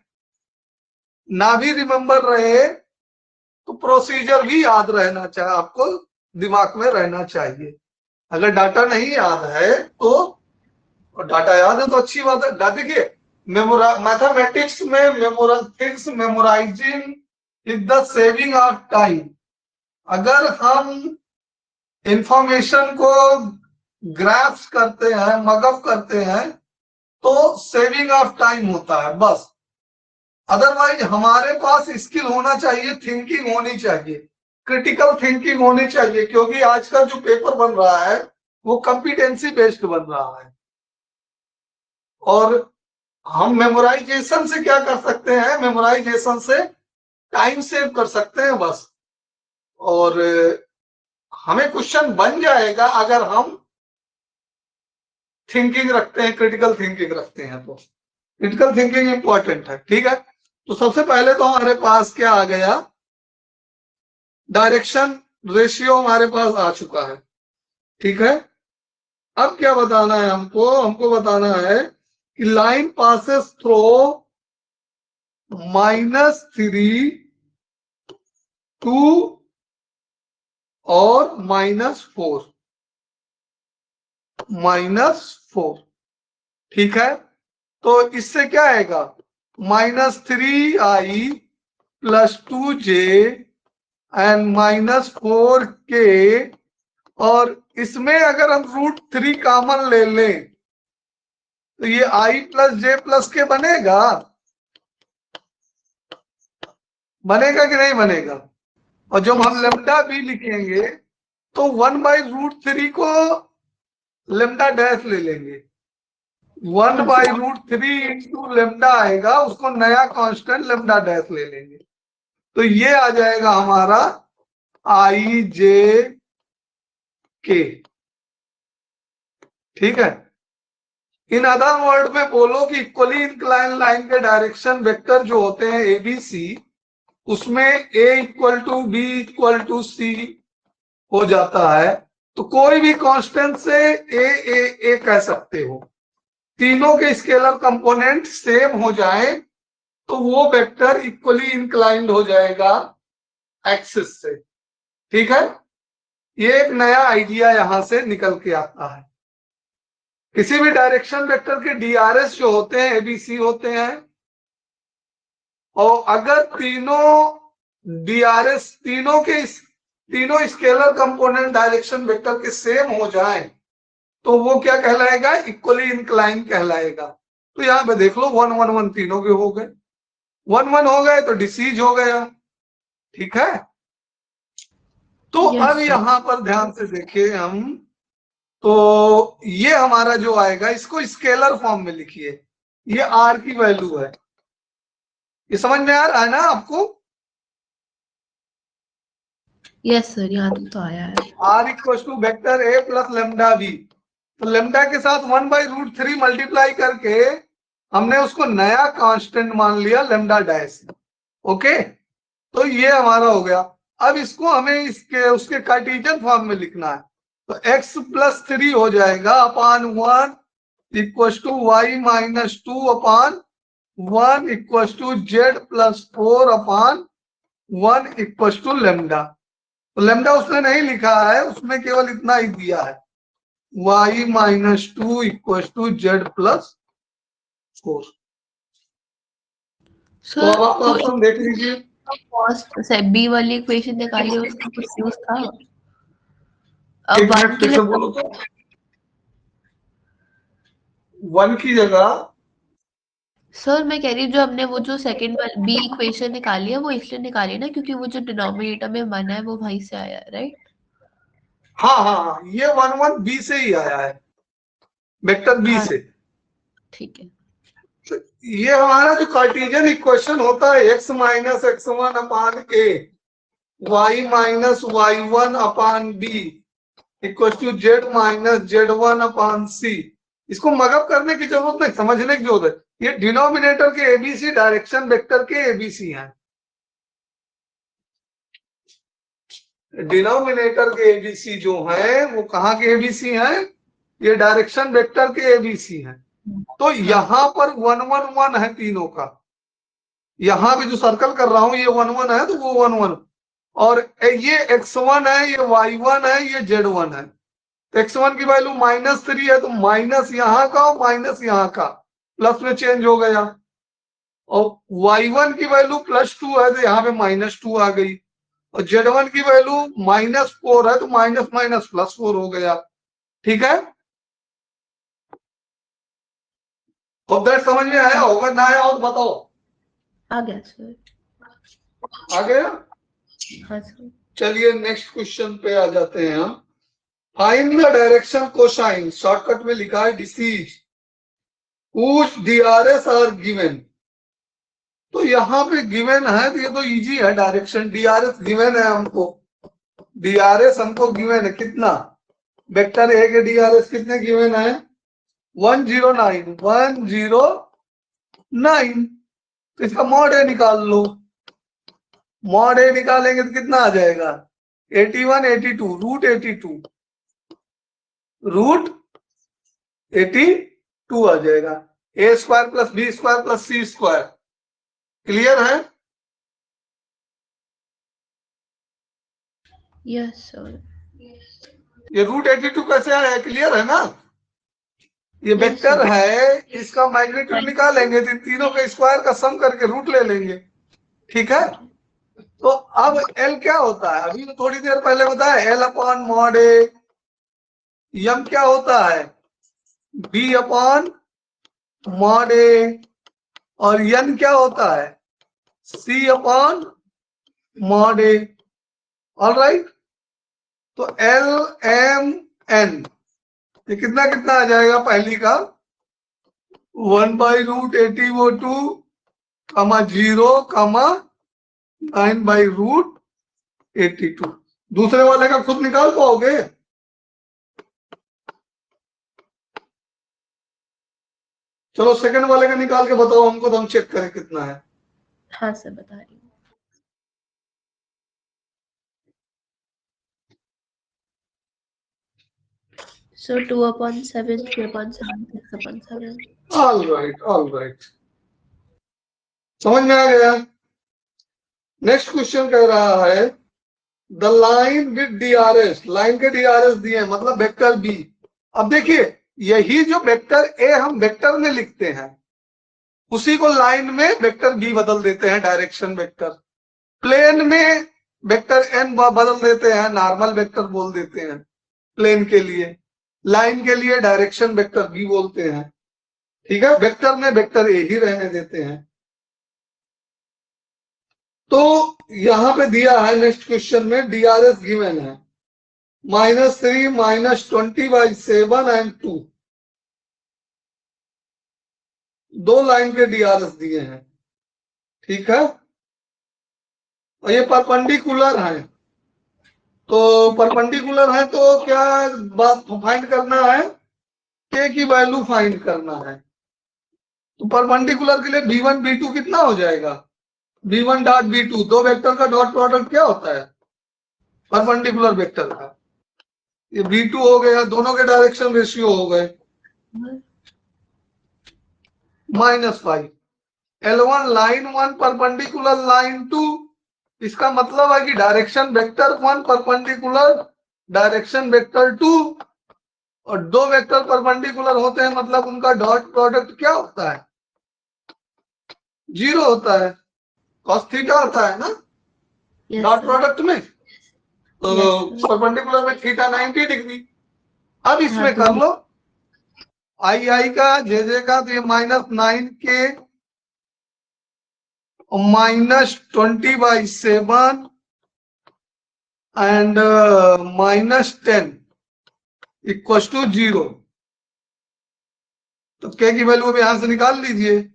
S1: ना भी रिमेंबर रहे तो प्रोसीजर भी याद रहना चाहिए, आपको दिमाग में रहना चाहिए। अगर डाटा नहीं याद है तो, और डाटा याद है तो अच्छी बात है। देखिए, मैथमेटिक्स में things memorising is the saving of time. अगर हम इंफॉर्मेशन को ग्राफ्स करते हैं, मगअप करते हैं, तो सेविंग ऑफ टाइम होता है बस। अदरवाइज हमारे पास स्किल होना चाहिए, थिंकिंग होनी चाहिए, क्रिटिकल थिंकिंग होनी चाहिए, क्योंकि आजकल जो पेपर बन रहा है वो कंपिटेंसी बेस्ड बन रहा है। और हम मेमोराइजेशन से क्या कर सकते हैं? मेमोराइजेशन से टाइम सेव कर सकते हैं बस। और हमें क्वेश्चन बन जाएगा अगर हम थिंकिंग रखते हैं, क्रिटिकल थिंकिंग रखते हैं। तो क्रिटिकल थिंकिंग इंपॉर्टेंट है। ठीक है? तो सबसे पहले तो हमारे पास क्या आ गया? डायरेक्शन रेशियो हमारे पास आ चुका है। ठीक है? अब क्या बताना है हमको? हमको बताना है कि लाइन पासेस थ्रू -3 2 और -4। -4। ठीक है? तो इससे क्या आएगा? -3i plus 2j and -4k। और इसमें अगर हम √3 कॉमन ले लें तो ये i प्लस जे प्लस के बनेगा। बनेगा कि नहीं बनेगा? और जब हम लेमडा भी लिखेंगे तो 1/√3 को लेमडा डैश ले लेंगे। 1/√3 इंटू लेमडा आएगा, उसको नया कांस्टेंट लेमडा डैश ले लेंगे, तो ये आ जाएगा हमारा आई जे के। ठीक है? इन अदर वर्ड में बोलो कि इक्वली इंक्लाइन लाइन के डायरेक्शन वेक्टर जो होते हैं एबीसी, उसमें A equal to B equal to C हो जाता है। तो कोई भी कांस्टेंट से ए कह सकते हो, तीनों के स्केलर कंपोनेंट सेम हो जाए तो वो वेक्टर इक्वली इंक्लाइंड हो जाएगा एक्सिस से। ठीक है, ये एक नया आइडिया यहां से निकल के आता है। किसी भी डायरेक्शन वेक्टर के डीआरएस जो होते हैं एबीसी होते हैं, और अगर तीनों डीआरएस तीनों स्केलर कंपोनेंट डायरेक्शन वेक्टर के सेम हो जाएं तो वो क्या कहलाएगा, इक्वली इंक्लाइन कहलाएगा। तो यहां पे देख लो 1 1 1 तीनों के हो गए, 1 1 हो गए तो डिसीज हो गया। ठीक है, तो
S2: Yes,
S1: अब
S2: sir.
S1: यहां पर ध्यान से देखें हम, तो ये हमारा जो आएगा इसको स्केलर फॉर्म में लिखिए, ये आर की वैल्यू है। ये समझ में आ रहा है ना आपको?
S2: यस सर, यहाँ तक तो आया है।
S1: R equal to vector a plus lambda b, तो लेमडा के साथ 1/√3 मल्टीप्लाई करके हमने उसको नया कांस्टेंट मान लिया लेमडा डैश। ओके, तो ये हमारा हो गया। अब इसको हमें इसके उसके कार्टेशियन फॉर्म में लिखना है, तो x + 3 हो जाएगा upon 1 equal to y - 2 upon 1 equal to z + 4 upon 1 equal to lambda. तो लेमडा उसने नहीं लिखा है, उसमें केवल इतना ही दिया है y - 2 इक्वल टू z + 4। तो अब आप ऑप्शन देख लीजिए।
S2: कॉस्ट से बी वाली इक्वेशन निकालिए, उसका कुछ यूज था? अब
S1: एक
S2: 1
S1: मिनट
S2: के
S1: फिर से
S2: लिए
S1: बोलो तो, 1 की जगह
S2: सर मैं कह रही हूँ जो हमने वो जो सेकंड बी इक्वेशन निकाली है वो इसलिए निकाली है ना क्योंकि वो जो डिनोमिनेटर में 1 है वो वहीं से आया है, राइट?
S1: हाँ हाँ हाँ, ये 1 1 बी से ही आया है, वेक्टर बी
S2: हाँ
S1: से।
S2: ठीक है।
S1: तो ये हमारा जो कार्टेशियन इक्वेशन होता है x - x1 upon a y - y1 upon b equal to z - z1 upon c, इसको मगअप करने की जरूरत नहीं, समझने की जरूरत है। ये डिनोमिनेटर के एबीसी डायरेक्शन वेक्टर के एबीसी हैं, डिनोमिनेटर के एबीसी जो है वो कहाँ के एबीसी हैं, ये डायरेक्शन वेक्टर के एबीसी हैं। तो यहां पर 1 1 1 है तीनों का, यहां पे जो सर्कल कर रहा हूं ये 1 1 है तो वो 1 1, और ये x1 है, ये y1 है, ये z1 है। तो x1 की वैल्यू -3 है तो माइनस यहाँ का और माइनस यहाँ का प्लस में चेंज हो गया, और y1 की वैल्यू +2 है तो यहाँ पे -2 आ गई, और z1 की वैल्यू -4 है तो माइनस माइनस +4 हो गया। ठीक है, तो दैट समझ में आया होगा ना? आया और बताओ।
S2: आ गया सर।
S1: आ गया?
S2: हाँ सर।
S1: चलिए नेक्स्ट क्वेश्चन पे आ जाते हैं हम। Find the direction cosine, shortcut में लिखा है these whose DRS are given. तो यहाँ पे गिवन है तो ये तो इजी है, डायरेक्शन डीआरएस गिवन है हमको, डीआरएस हमको गिवन है कितना, वेक्टर ए के डीआरएस कितने गिवन है, 109 109। तो इसका मॉड ए निकाल लो, मॉड ए निकालेंगे तो कितना आ जाएगा, 81 82 √82 √82 आ जाएगा, a² + b² + c²। क्लियर है?
S2: Yes sir.
S1: ये √82 कैसे आया, क्लियर है ना? ये
S2: यस
S1: वेक्टर
S2: सर।
S1: है, इसका मैग्नीट्यूड निकालेंगे तो तीनों के स्क्वायर का सम करके रूट ले लेंगे। ठीक है, तो अब L क्या होता है, अभी तो थोड़ी देर पहले बताया L अपान मॉड ए, यम क्या होता है B अपान मॉड ए, और यन क्या होता है C अपान मॉड ए। ऑल राइट, तो L M N ये कितना कितना आ जाएगा, पहली का 1/√82 0 9/√82। दूसरे वाले का खुद निकाल पाओगे? चलो सेकंड वाले का निकाल के बताओ हमको तो हम चेक करें कितना है।
S2: हाँ सर बता रही हूँ। So 2/7, 3/7, 6/7.
S1: ऑल राइट, समझ में आ गया। नेक्स्ट क्वेश्चन कह रहा है the line with DRS, line के DRS दिए हैं, मतलब वेक्टर बी। अब देखिए यही जो वेक्टर ए हम वेक्टर में लिखते हैं उसी को लाइन में वेक्टर बी बदल देते हैं, डायरेक्शन वेक्टर। प्लेन में वेक्टर एन बदल देते हैं, नॉर्मल वेक्टर बोल देते हैं प्लेन के लिए। लाइन के लिए डायरेक्शन वेक्टर बी बोलते हैं, ठीक है। वेक्टर में वेक्टर ए ही रहने देते हैं। तो यहां पे दिया है नेक्स्ट क्वेश्चन में DRS गिवन है -3 -20/7 एंड 2। दो लाइन के DRS दिए हैं, ठीक है। और ये परपेंडिकुलर है, तो परपेंडिकुलर है तो क्या बात फाइंड करना है, के की वैल्यू फाइंड करना है। तो परपेंडिकुलर के लिए V1 V2 कितना हो जाएगा, V1 डॉट V2, दो वेक्टर का डॉट प्रोडक्ट क्या होता है परपेंडिकुलर वेक्टर का, ये V2 हो गया, दोनों के डायरेक्शन रेशियो हो गए -5। L1 लाइन 1 परपेंडिकुलर लाइन 2, इसका मतलब है कि direction vector 1 perpendicular direction vector 2, और दो वेक्टर परपेंडिकुलर होते हैं मतलब उनका डॉट प्रोडक्ट क्या होता है, 0 होता है। cos थीटा होता है ना डॉट प्रोडक्ट में, तो परपेंडिकुलर में थीटा 90 डिग्री। अब इसमें कर लो आई का जे का, तो ये -9 के -20/7 एंड -10 इक्वल टू 0। तो के की वैल्यू यहां से निकाल लीजिए,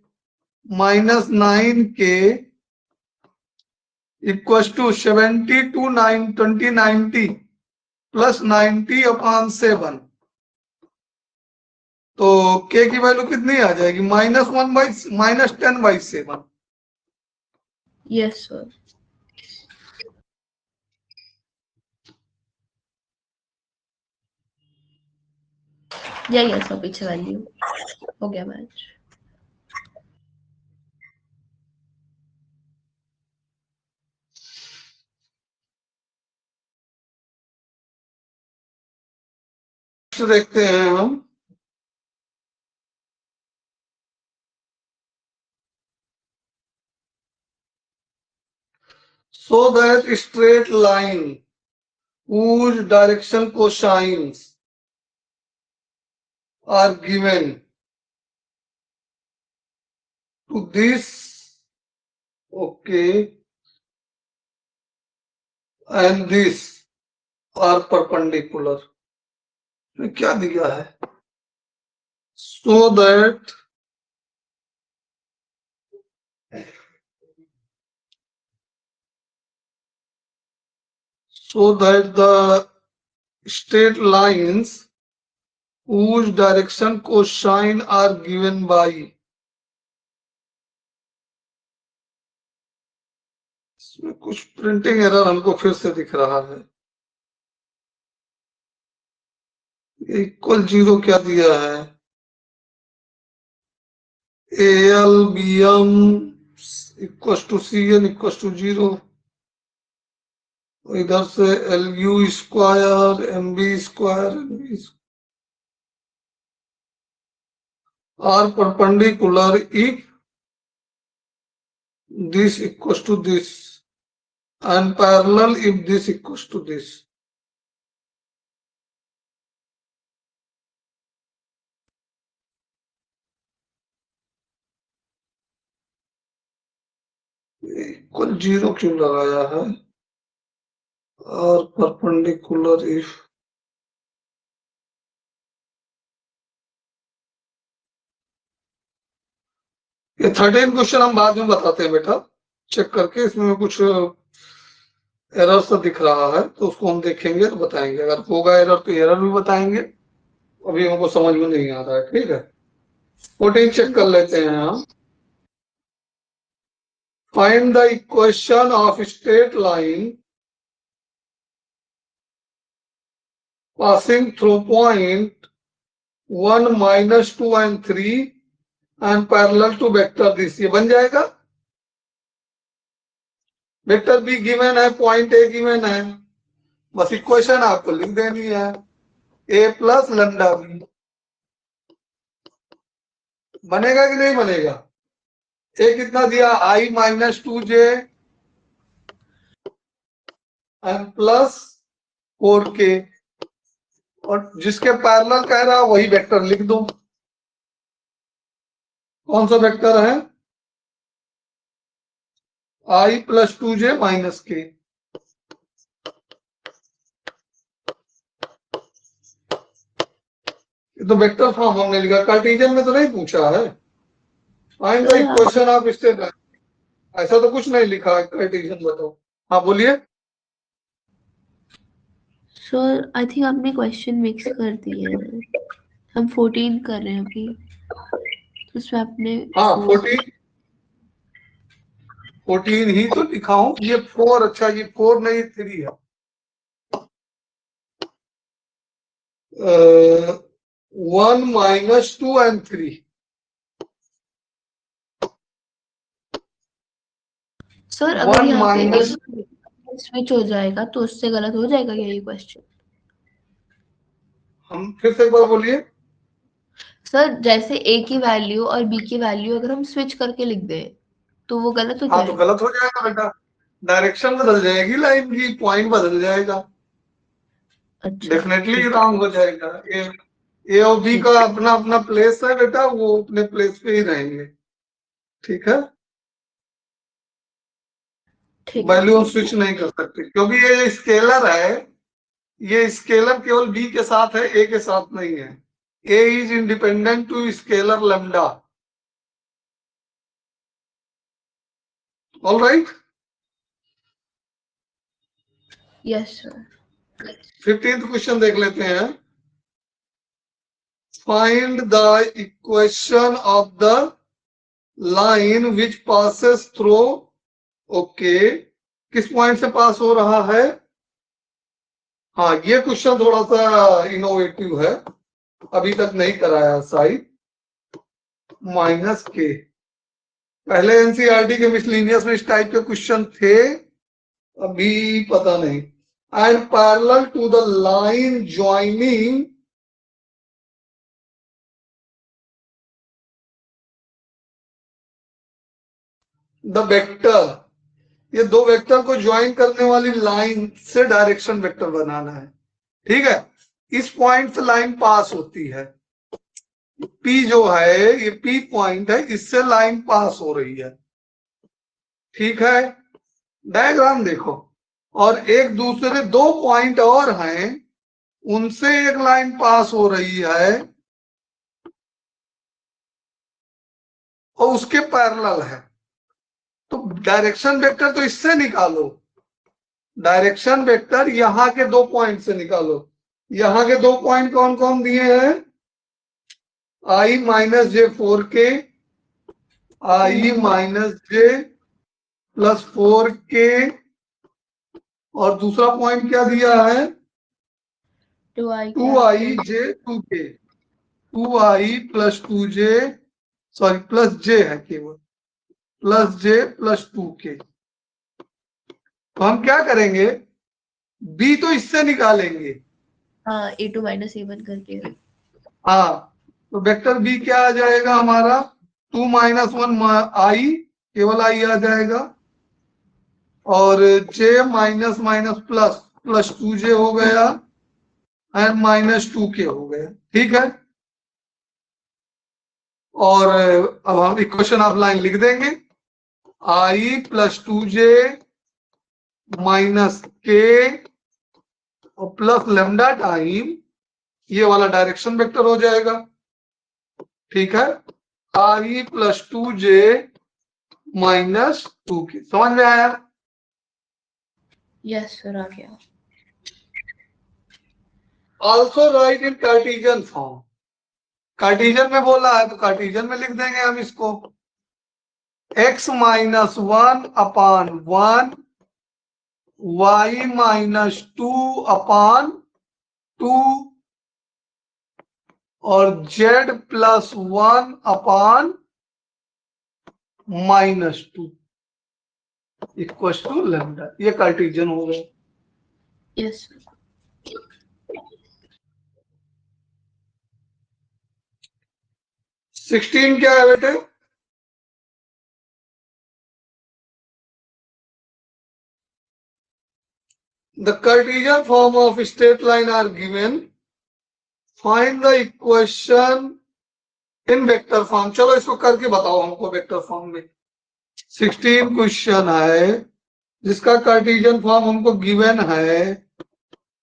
S1: -9 के इक्वल टू 72 20 90 प्लस 90/7। तो के की वैल्यू कितनी आ जाएगी, -10/7।
S2: यस सर, यही है सर पीछे वैल्यू। हो गया मैच।
S1: देखते हैं हम, so that straight line whose direction cosines are given to this, okay, and this are perpendicular। क्या दिया है, so that the straight lines whose direction cosine are given by, इसमें कुछ प्रिंटिंग एरर हमको फिर से दिख रहा है। इक्वल 0 क्या दिया है, ALBM equal to CN equal to 0, इधर से LU square MB square are perpendicular if this equals to this and parallel if this equals to this। Equal 0 क्यों लगाया है, और परपेंडिकुलर इफ, ये 13 क्वेश्चन हम बाद में बताते हैं बेटा, चेक करके इसमें कुछ एरर सा दिख रहा है तो उसको हम देखेंगे तो बताएंगे, अगर होगा एरर तो एरर भी बताएंगे, अभी हमको समझ में नहीं आ रहा है, ठीक है। 14 चेक कर लेते हैं हम, find the equation of straight line passing through point 1, -2 and 3 and parallel to vector this, ये बन जाएगा। वेक्टर बी गिवन है, पॉइंट ए गिवन है, बस इक्वेशन आपको लिख देनी है, ए प्लस लैम्डा बी। बनेगा कि नहीं बनेगा? ए कितना दिया, i -2j and plus 4k, और जिसके पैरेलल कह रहा है वही वेक्टर लिख दो। कौन सा वेक्टर है? i + 2j - k। ये तो वेक्टर फॉर्म हमने लिखा, कार्टेशियन में तो नहीं पूछा है। Find the equation of state, ऐसा तो कुछ नहीं लिखा है, कार्टेशियन बताओ। हाँ बोलिए।
S2: सर आई थिंक आपने क्वेश्चन मिक्स कर दिए हैं, हम 14 कर रहे हैं अभी, तो उसमें आपने
S1: हाँ 14 ही तो लिखा हूं, ये 4, अच्छा ये 4 नहीं 3 है। 1 -2 and 3।
S2: सर अगर
S1: 1
S2: यहाँ पे
S1: माइनस,
S2: स्विच हो जाएगा तो उससे गलत हो जाएगा क्या ये क्वेश्चन?
S1: हम फिर से एक बार बोलिए।
S2: सर जैसे ए की वैल्यू और बी की वैल्यू अगर हम स्विच करके लिख दें तो वो गलत हो
S1: हाँ तो
S2: जाएगा?
S1: गलत हो जाएगा बेटा, डायरेक्शन बदल जाएगी, लाइन की पॉइंट बदल जाएगा,
S2: अच्छा
S1: डेफिनेटली
S2: ठीक
S1: रॉन्ग हो जाएगा। ए और बी का अपना अपना प्लेस है बेटा, वो अपने प्लेस पे ही रहेंगे, ठीक है।
S2: ठीक है
S1: वैल्यू हम स्विच नहीं कर सकते क्योंकि ये स्केलर है, ये स्केलर केवल बी के साथ है, ए के साथ नहीं है। A is independent to scalar lambda. All right.
S2: Yes sir.
S1: 15th question देख लेते हैं। Find the equation of the line which passes through, okay, किस पॉइंट से पास हो रहा है? हाँ ये क्वेश्चन थोड़ा सा इनोवेटिव है, अभी तक नहीं कराया शायद। -k, पहले एनसीईआरटी के मिसलिनियस में इस टाइप के क्वेश्चन थे, अभी पता नहीं। And parallel to the line joining the vector, ये दो वेक्टर को ज्वाइन करने वाली लाइन से डायरेक्शन वेक्टर बनाना है, ठीक है। इस पॉइंट से लाइन पास होती है, P जो है ये P पॉइंट है, इससे लाइन पास हो रही है, ठीक है। डायग्राम देखो, और एक दूसरे दो पॉइंट और हैं, उनसे एक लाइन पास हो रही है और उसके पैरेलल है, तो डायरेक्शन वेक्टर तो इससे निकालो। डायरेक्शन वेक्टर यहां के दो पॉइंट से निकालो। यहां के दो पॉइंट कौन कौन दिए हैं? i - j4k, i - j + 4k, और दूसरा पॉइंट क्या दिया है? 2i j 2k, 2i + 2j, sorry +j है केवल, +j + 2k। तो हम क्या करेंगे, b तो इससे निकालेंगे,
S2: हाँ a2 - a1 करके।
S1: हाँ तो वेक्टर बी क्या आ जाएगा हमारा? 2 - 1 i, केवल i आ जाएगा, और j -- +2j हो गया एंड -2k हो गया, ठीक है। और अब हम इक्वेशन ऑफ लाइन लिख देंगे, i + 2j - k और प्लस लैम्डा टाइम, ये वाला डायरेक्शन वेक्टर हो जाएगा, ठीक है। i + 2j - 2k, समझ में आया?
S2: यस सर आ गया।
S1: ऑल्सो राइट इन कार्टेशियन फॉर्म, कार्टेशियन में बोला है तो कार्टेशियन में लिख देंगे हम इसको, x - 1/1, y - 2/, 2 और z प्लस 1 अपान -2 इक्वल टू लैम्डा। ये कार्टेशियन हो गए।
S2: यस।
S1: 16 क्या है बेटे? The Cartesian form of straight line are given. Find the equation in vector form. चलो इसको करके बताओ हमको वेक्टर फॉर्म में। 16 क्वेश्चन है जिसका कार्टेशियन फॉर्म हमको गिवन है।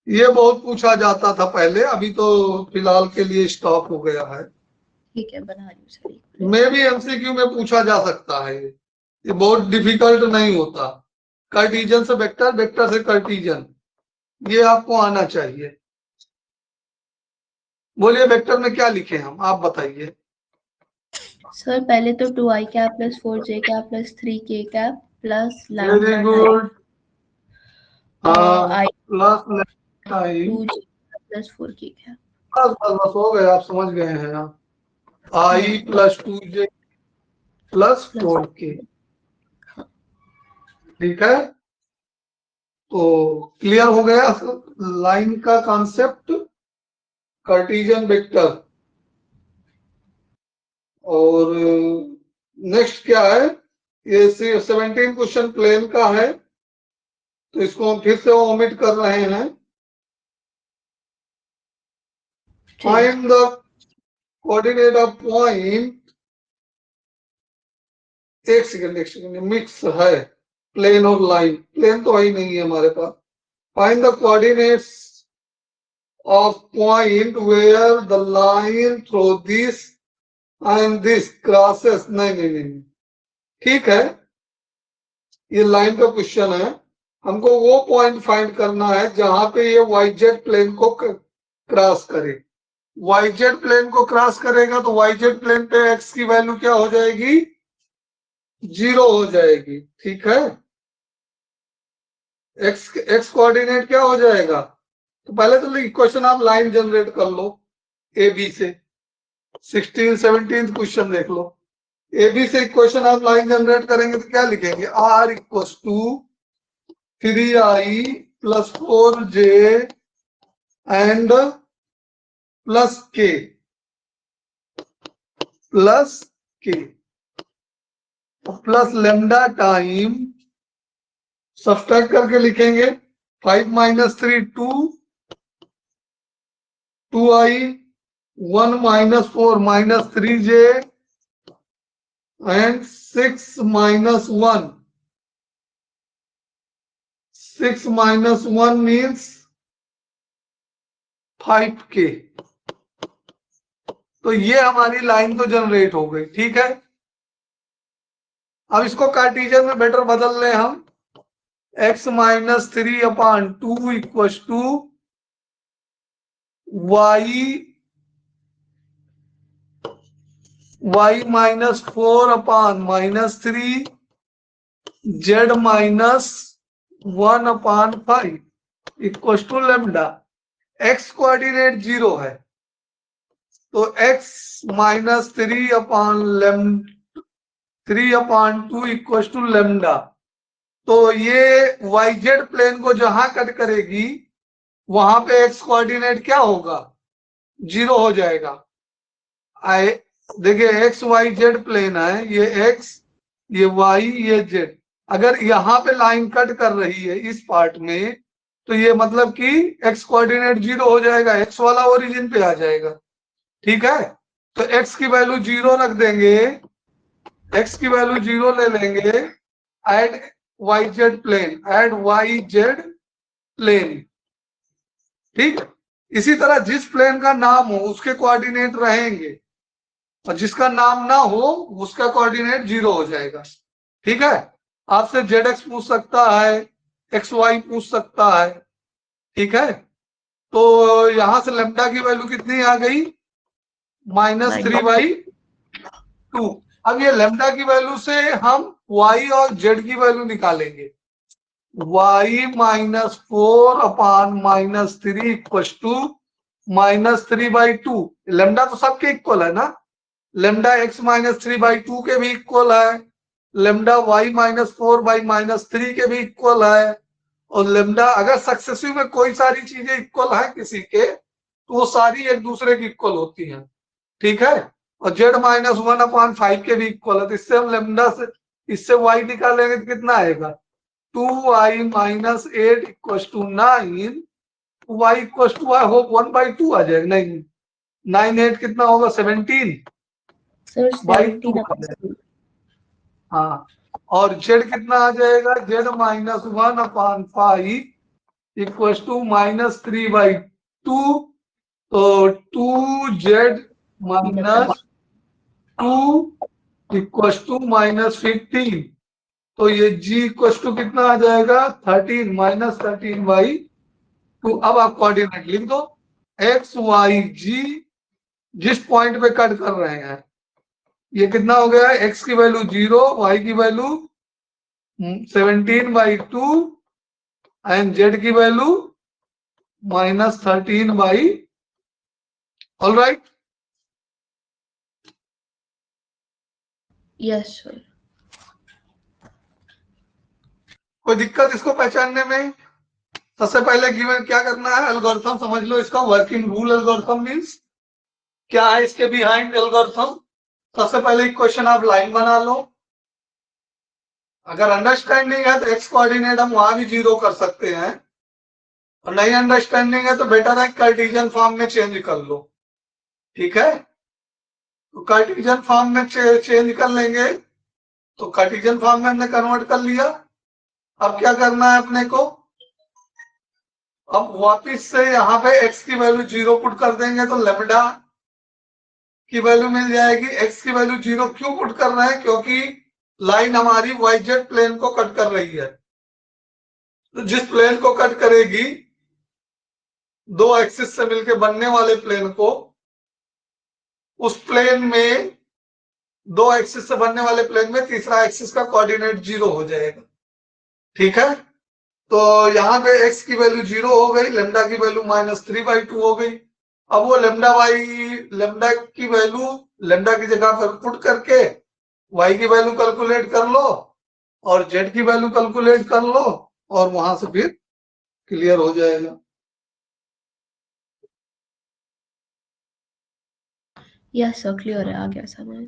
S1: ये बहुत पूछा जाता था पहले, अभी तो फिलहाल के लिए स्टॉप हो गया है।
S2: ठीक है, बना रही हूँ सर।
S1: में भी एमसीक्यू में पूछा जा सकता है। ये बहुत डिफिकल्ट नहीं होता। कार्टेशियन से वेक्टर, वेक्टर से कार्टेशियन, ये आपको आना चाहिए। बोलिए वेक्टर में क्या लिखे हम, आप बताइए।
S2: सर पहले तो 2i cap plus 4j cap plus 3k cap plus
S1: very good.
S2: i
S1: plus I
S2: 2j plus 4k cap.
S1: बस बस बस हो गए, आप समझ गए हैं। आप आई प्लस 2j प्लस 4k, ठीक है। तो क्लियर हो गया लाइन का कॉन्सेप्ट, कार्टेशियन वेक्टर। और नेक्स्ट क्या है, ये 17 क्वेश्चन प्लेन का है, तो इसको हम फिर से ओमिट कर रहे हैं। Find the coordinate of point. एक सेकंड मिक्स है प्लेन और लाइन, प्लेन तो ही नहीं है हमारे पास। Find the coordinates of point where the line through this and this crosses. नहीं, ठीक है, ये लाइन का क्वेश्चन है। हमको वो पॉइंट फाइंड करना है जहां पे ये YZ प्लेन को क्रॉस करे। YZ प्लेन को क्रॉस करेगा तो YZ प्लेन पे x की वैल्यू क्या हो जाएगी? 0 हो जाएगी, ठीक है। x कोऑर्डिनेट क्या हो जाएगा? तो पहले तो इक्वेशन आप लाइन जनरेट कर लो ए बी से। 16 17 क्वेश्चन देख लो। ए बी से इक्वेशन आप लाइन जनरेट करेंगे तो क्या लिखेंगे? r equal to 3i plus 4j and plus k plus lambda time subtract करके लिखेंगे। 5 - 3 2, 2i 1 - 4 - 3j and 6 - 1 6 - 1 means 5k। तो ये हमारी लाइन तो जनरेट हो गई, ठीक है। अब इसको कार्टेशियन में बेटर बदल लें हम। x - 3/2 equal to y - 4/-3 z - 1/5 equal to lambda. x coordinate 0 है तो x - 3/2 इक्वल टू लेमडा। तो ये YZ प्लेन को जहां कट करेगी वहां पे x कोऑर्डिनेट क्या होगा? 0 हो जाएगा। देखिए XYZ प्लेन है, ये x, ये y, ये z। अगर यहाँ पे लाइन कट कर रही है इस पार्ट में तो ये मतलब कि x कोऑर्डिनेट 0 हो जाएगा, x वाला ओरिजिन पे आ जाएगा, ठीक है। तो x की वैल्यू 0 रख देंगे, x की वैल्यू 0 ले लेंगे। एड YZ प्लेन, ठीक है। इसी तरह जिस प्लेन का नाम हो उसके कोऑर्डिनेट रहेंगे और जिसका नाम ना हो उसका कोऑर्डिनेट 0 हो जाएगा, ठीक है। आपसे ZX पूछ सकता है, XY पूछ सकता है, ठीक है। तो यहां से लेमडा की वैल्यू कितनी आ गई? -3/2। अब ये लेमडा की वैल्यू से हम y और z की वैल्यू निकालेंगे। y - 4/-3 इक्वल टू -3/2, लेमडा तो सबके इक्वल है ना, लेमडा x -3/2 के भी इक्वल है, लेमडा y -4/-3 के भी इक्वल है, और लेमडा अगर सक्सेसिव में कोई सारी चीजें इक्वल है किसी के तो वो सारी एक दूसरे की इक्वल होती हैं, ठीक है। और z -1/5 के भी इक्वल है, तो इससे हम लेमडा से इससे y निकालेंगे तो कितना आएगा 2y - 8 = 9, y = आई होप 1/2 आ जाएगा, नहीं 9 8 कितना होगा 17
S2: सर
S1: बाई 2
S2: 17
S1: आ जाएगा। हाँ, और z कितना आ जाएगा z -1/5 = -3/2, तो 2z -2 = -15, तो ये g = कितना आ जाएगा 13 -13/2। अब आप कोऑर्डिनेट लिख दो, x y g जिस पॉइंट पे कट कर रहे हैं, ये कितना हो गया, x की वैल्यू 0, y की वैल्यू 17/2 एंड z की value -13/, all right.
S2: Yes sir.
S1: कोई दिक्कत इसको पहचानने में? सबसे पहले गिवन क्या करना है, एल्गोरिथम समझ लो इसका, वर्किंग रूल एल्गोरिथम मींस क्या है इसके बिहाइंड एल्गोरिथम। सबसे पहले क्वेश्चन आप लाइन बना लो, अगर अंडरस्टैंडिंग है तो एक्स कोऑर्डिनेट हम वहां भी 0 कर सकते हैं, और नहीं अंडरस्टैंडिंग है तो बेटर है कार्टेशियन फॉर्म में चेंज कर लो, ठीक है। तो कार्टेशियन फॉर्म में चेंज कर लेंगे, तो कार्टेशियन फॉर्म में हमने कन्वर्ट कर लिया। अब क्या करना है अपने को, अब वापिस से यहाँ पे x की वैल्यू 0 पुट कर देंगे तो लेमडा की वैल्यू मिल जाएगी। x की वैल्यू 0 क्यों पुट कर रहे हैं, क्योंकि लाइन हमारी yz प्लेन को कट कर रही है, तो जिस प्लेन को कट करेगी, दो एक्सिस से मिलकर बनने वाले प्लेन को, उस प्लेन में दो एक्सिस से बनने वाले प्लेन में तीसरा एक्सिस का कोऑर्डिनेट 0 हो जाएगा, ठीक है। तो यहाँ पे x की वैल्यू 0 हो गई, लेमडा की वैल्यू -3/2 हो गई। अब वो लेमडा की वैल्यू लेमडा की जगह पर पुट करके y की वैल्यू कैलकुलेट कर लो और z की वैल्यू कैलकुलेट कर लो, और वहां से फिर क्लियर हो जाएगा।
S2: यस सर, क्लियर है, आ गया समझ।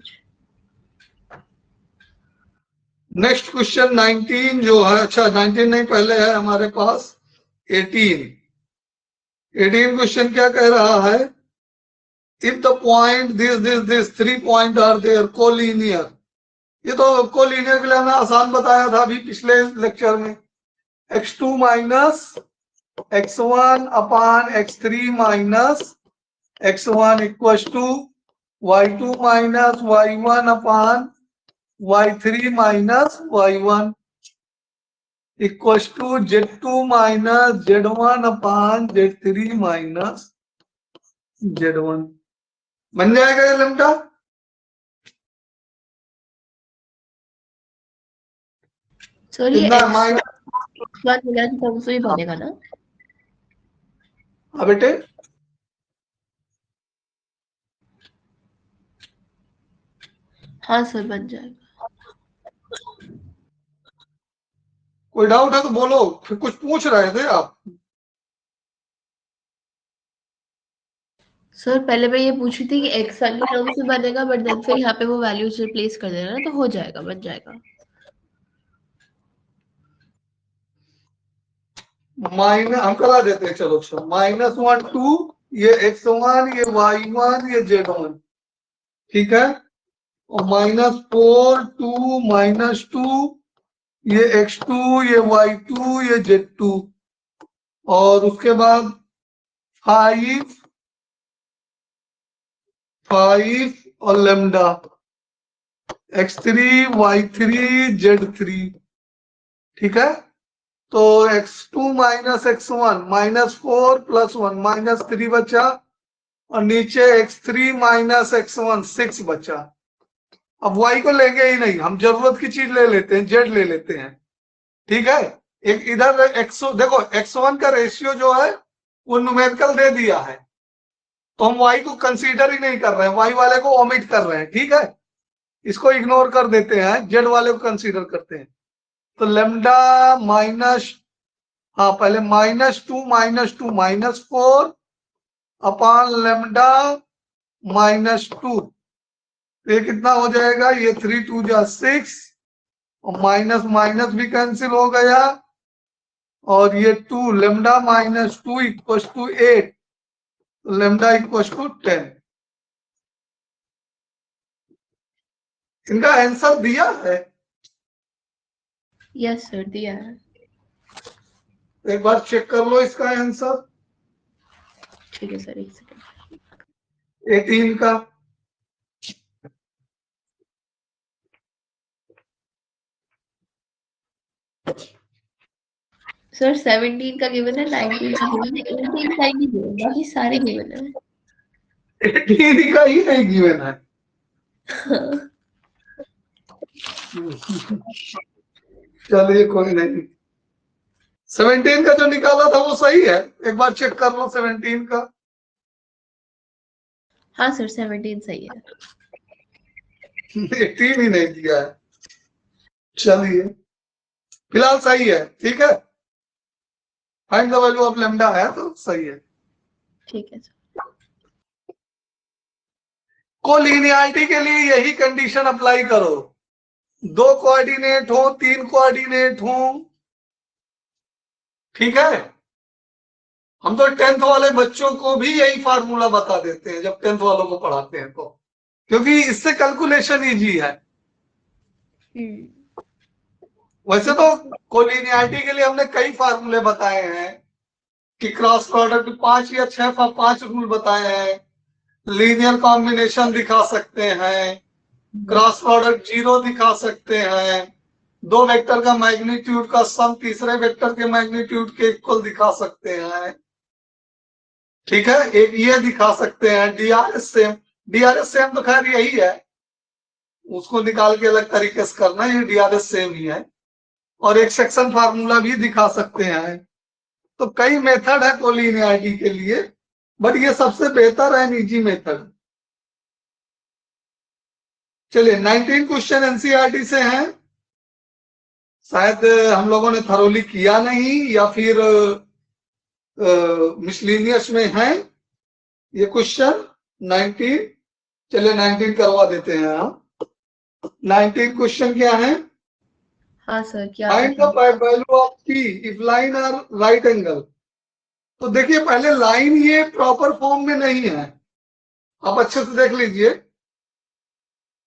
S1: नेक्स्ट क्वेश्चन 19 जो है, अच्छा 19 नहीं, पहले है हमारे पास 18 क्वेश्चन क्या कह रहा है, if the point this 3 point are there collinear, ये तो कोलिनियर के लिए हमने आसान बताया था अभी पिछले लेक्चर में, x2 - x1/x3 - x1 = y2 - y1/y3 - y1 = z2 - z1/z3 - z1। बन जाएगा ये लेमडा।
S2: सर ये
S1: कितना
S2: x1 मिला तो तब से ही बनेगा ना?
S1: हाँ बेटे,
S2: हाँ सर, बन जाएगा।
S1: कोई डाउट है तो बोलो, फिर कुछ पूछ रहे थे आप।
S2: सर पहले मैं ये पूछ रही थी कि x1 के टर्म से बनेगा, बट देन फिर यहाँ पे वो वैल्यूज रिप्लेस कर देना तो हो जाएगा, बन जाएगा।
S1: माइनस हम करा देते हैं, चलो अच्छा, -1 2, ये x1, ये y1, ये z1, ठीक है, और -4 2 -2, ये x2, ये y2, ये z2, और उसके बाद 5 और लेमडा x3 y3 z3, ठीक है। तो x2 - x1 -4 + 1 -3 बचा, और नीचे x3 - x1 6 बचा। अब y को लेंगे ही नहीं, हम जरूरत की चीज ले लेते हैं, z ले लेते हैं, ठीक है। एक इधर देखो x1 का रेशियो जो है वो न्यूमेरिकल दे दिया है, तो हम y को कंसीडर ही नहीं कर रहे हैं, y वाले को ओमिट कर रहे हैं, ठीक है, इसको इग्नोर कर देते हैं, z वाले को कंसीडर करते हैं। तो लेमडा माइनस, हाँ पहले -2 -4 अपॉन लेमडा -2, ये कितना हो जाएगा, ये 3 2 जा 6 और माइनस माइनस भी कैंसिल हो गया, और ये 2 lambda -2 equals to 8, lambda equals to 10। इनका आंसर दिया है?
S2: यस सर, दिया है।
S1: एक बार चेक कर लो इसका आंसर।
S2: ठीक है सर, एक सेकंड।
S1: 18 का
S2: सर 17 का गिवन है, 19 का गिवन है, 18 का ही नहीं गिवन, बाकी सारे गिवन है।
S1: 18 का ही नहीं गिवन है। चलिए कोई नहीं, 17 का जो निकाला था वो सही है, एक बार चेक कर लो 17 का।
S2: हाँ सर 17 सही है।
S1: 18 ही नहीं दिया है। चलिए फिलहाल सही है, ठीक है, find the value of lambda है तो सही है।
S2: ठीक है सर।
S1: कोलिनियरिटी के लिए यही कंडीशन अप्लाई करो, 2 कोऑर्डिनेट हो 3 कोऑर्डिनेट हो, ठीक है। हम तो 10th वाले बच्चों को भी यही फार्मूला बता देते हैं जब 10th वालों को पढ़ाते हैं, तो क्योंकि इससे कैलकुलेशन इजी है। वैसे तो कोलिनियरिटी के लिए हमने कई फार्मूले बताए हैं कि क्रॉस प्रोडक्ट 5 या 5 रूल बताए हैं, लीनियर कॉम्बिनेशन दिखा सकते हैं, क्रॉस प्रोडक्ट 0 दिखा सकते हैं, 2 वेक्टर का मैग्नीट्यूड का सम तीसरे वेक्टर के मैग्नीट्यूड के इक्वल दिखा सकते हैं, ठीक है, एक ये दिखा सकते हैं, डीआरएस सेम तो खैर यही है, उसको निकाल के अलग तरीके से करना, ये डीआरएस सेम ही है, और एक सेक्शन फार्मूला भी दिखा सकते हैं। तो कई मेथड है कोलिनियरिटी के लिए, बट ये सबसे बेहतर है निजी मेथड। चलिए 19 क्वेश्चन एनसीईआरटी से हैं, शायद हम लोगों ने थरोली किया नहीं या फिर मिसलिनियस में है ये क्वेश्चन 19। चलिए 19 करवा देते हैं हम। 19 क्वेश्चन क्या है?
S2: हाँ सर, क्या
S1: find the value of p if line are right angle. तो देखिए पहले लाइन ये प्रॉपर फॉर्म में नहीं है, आप अच्छे से देख लीजिए,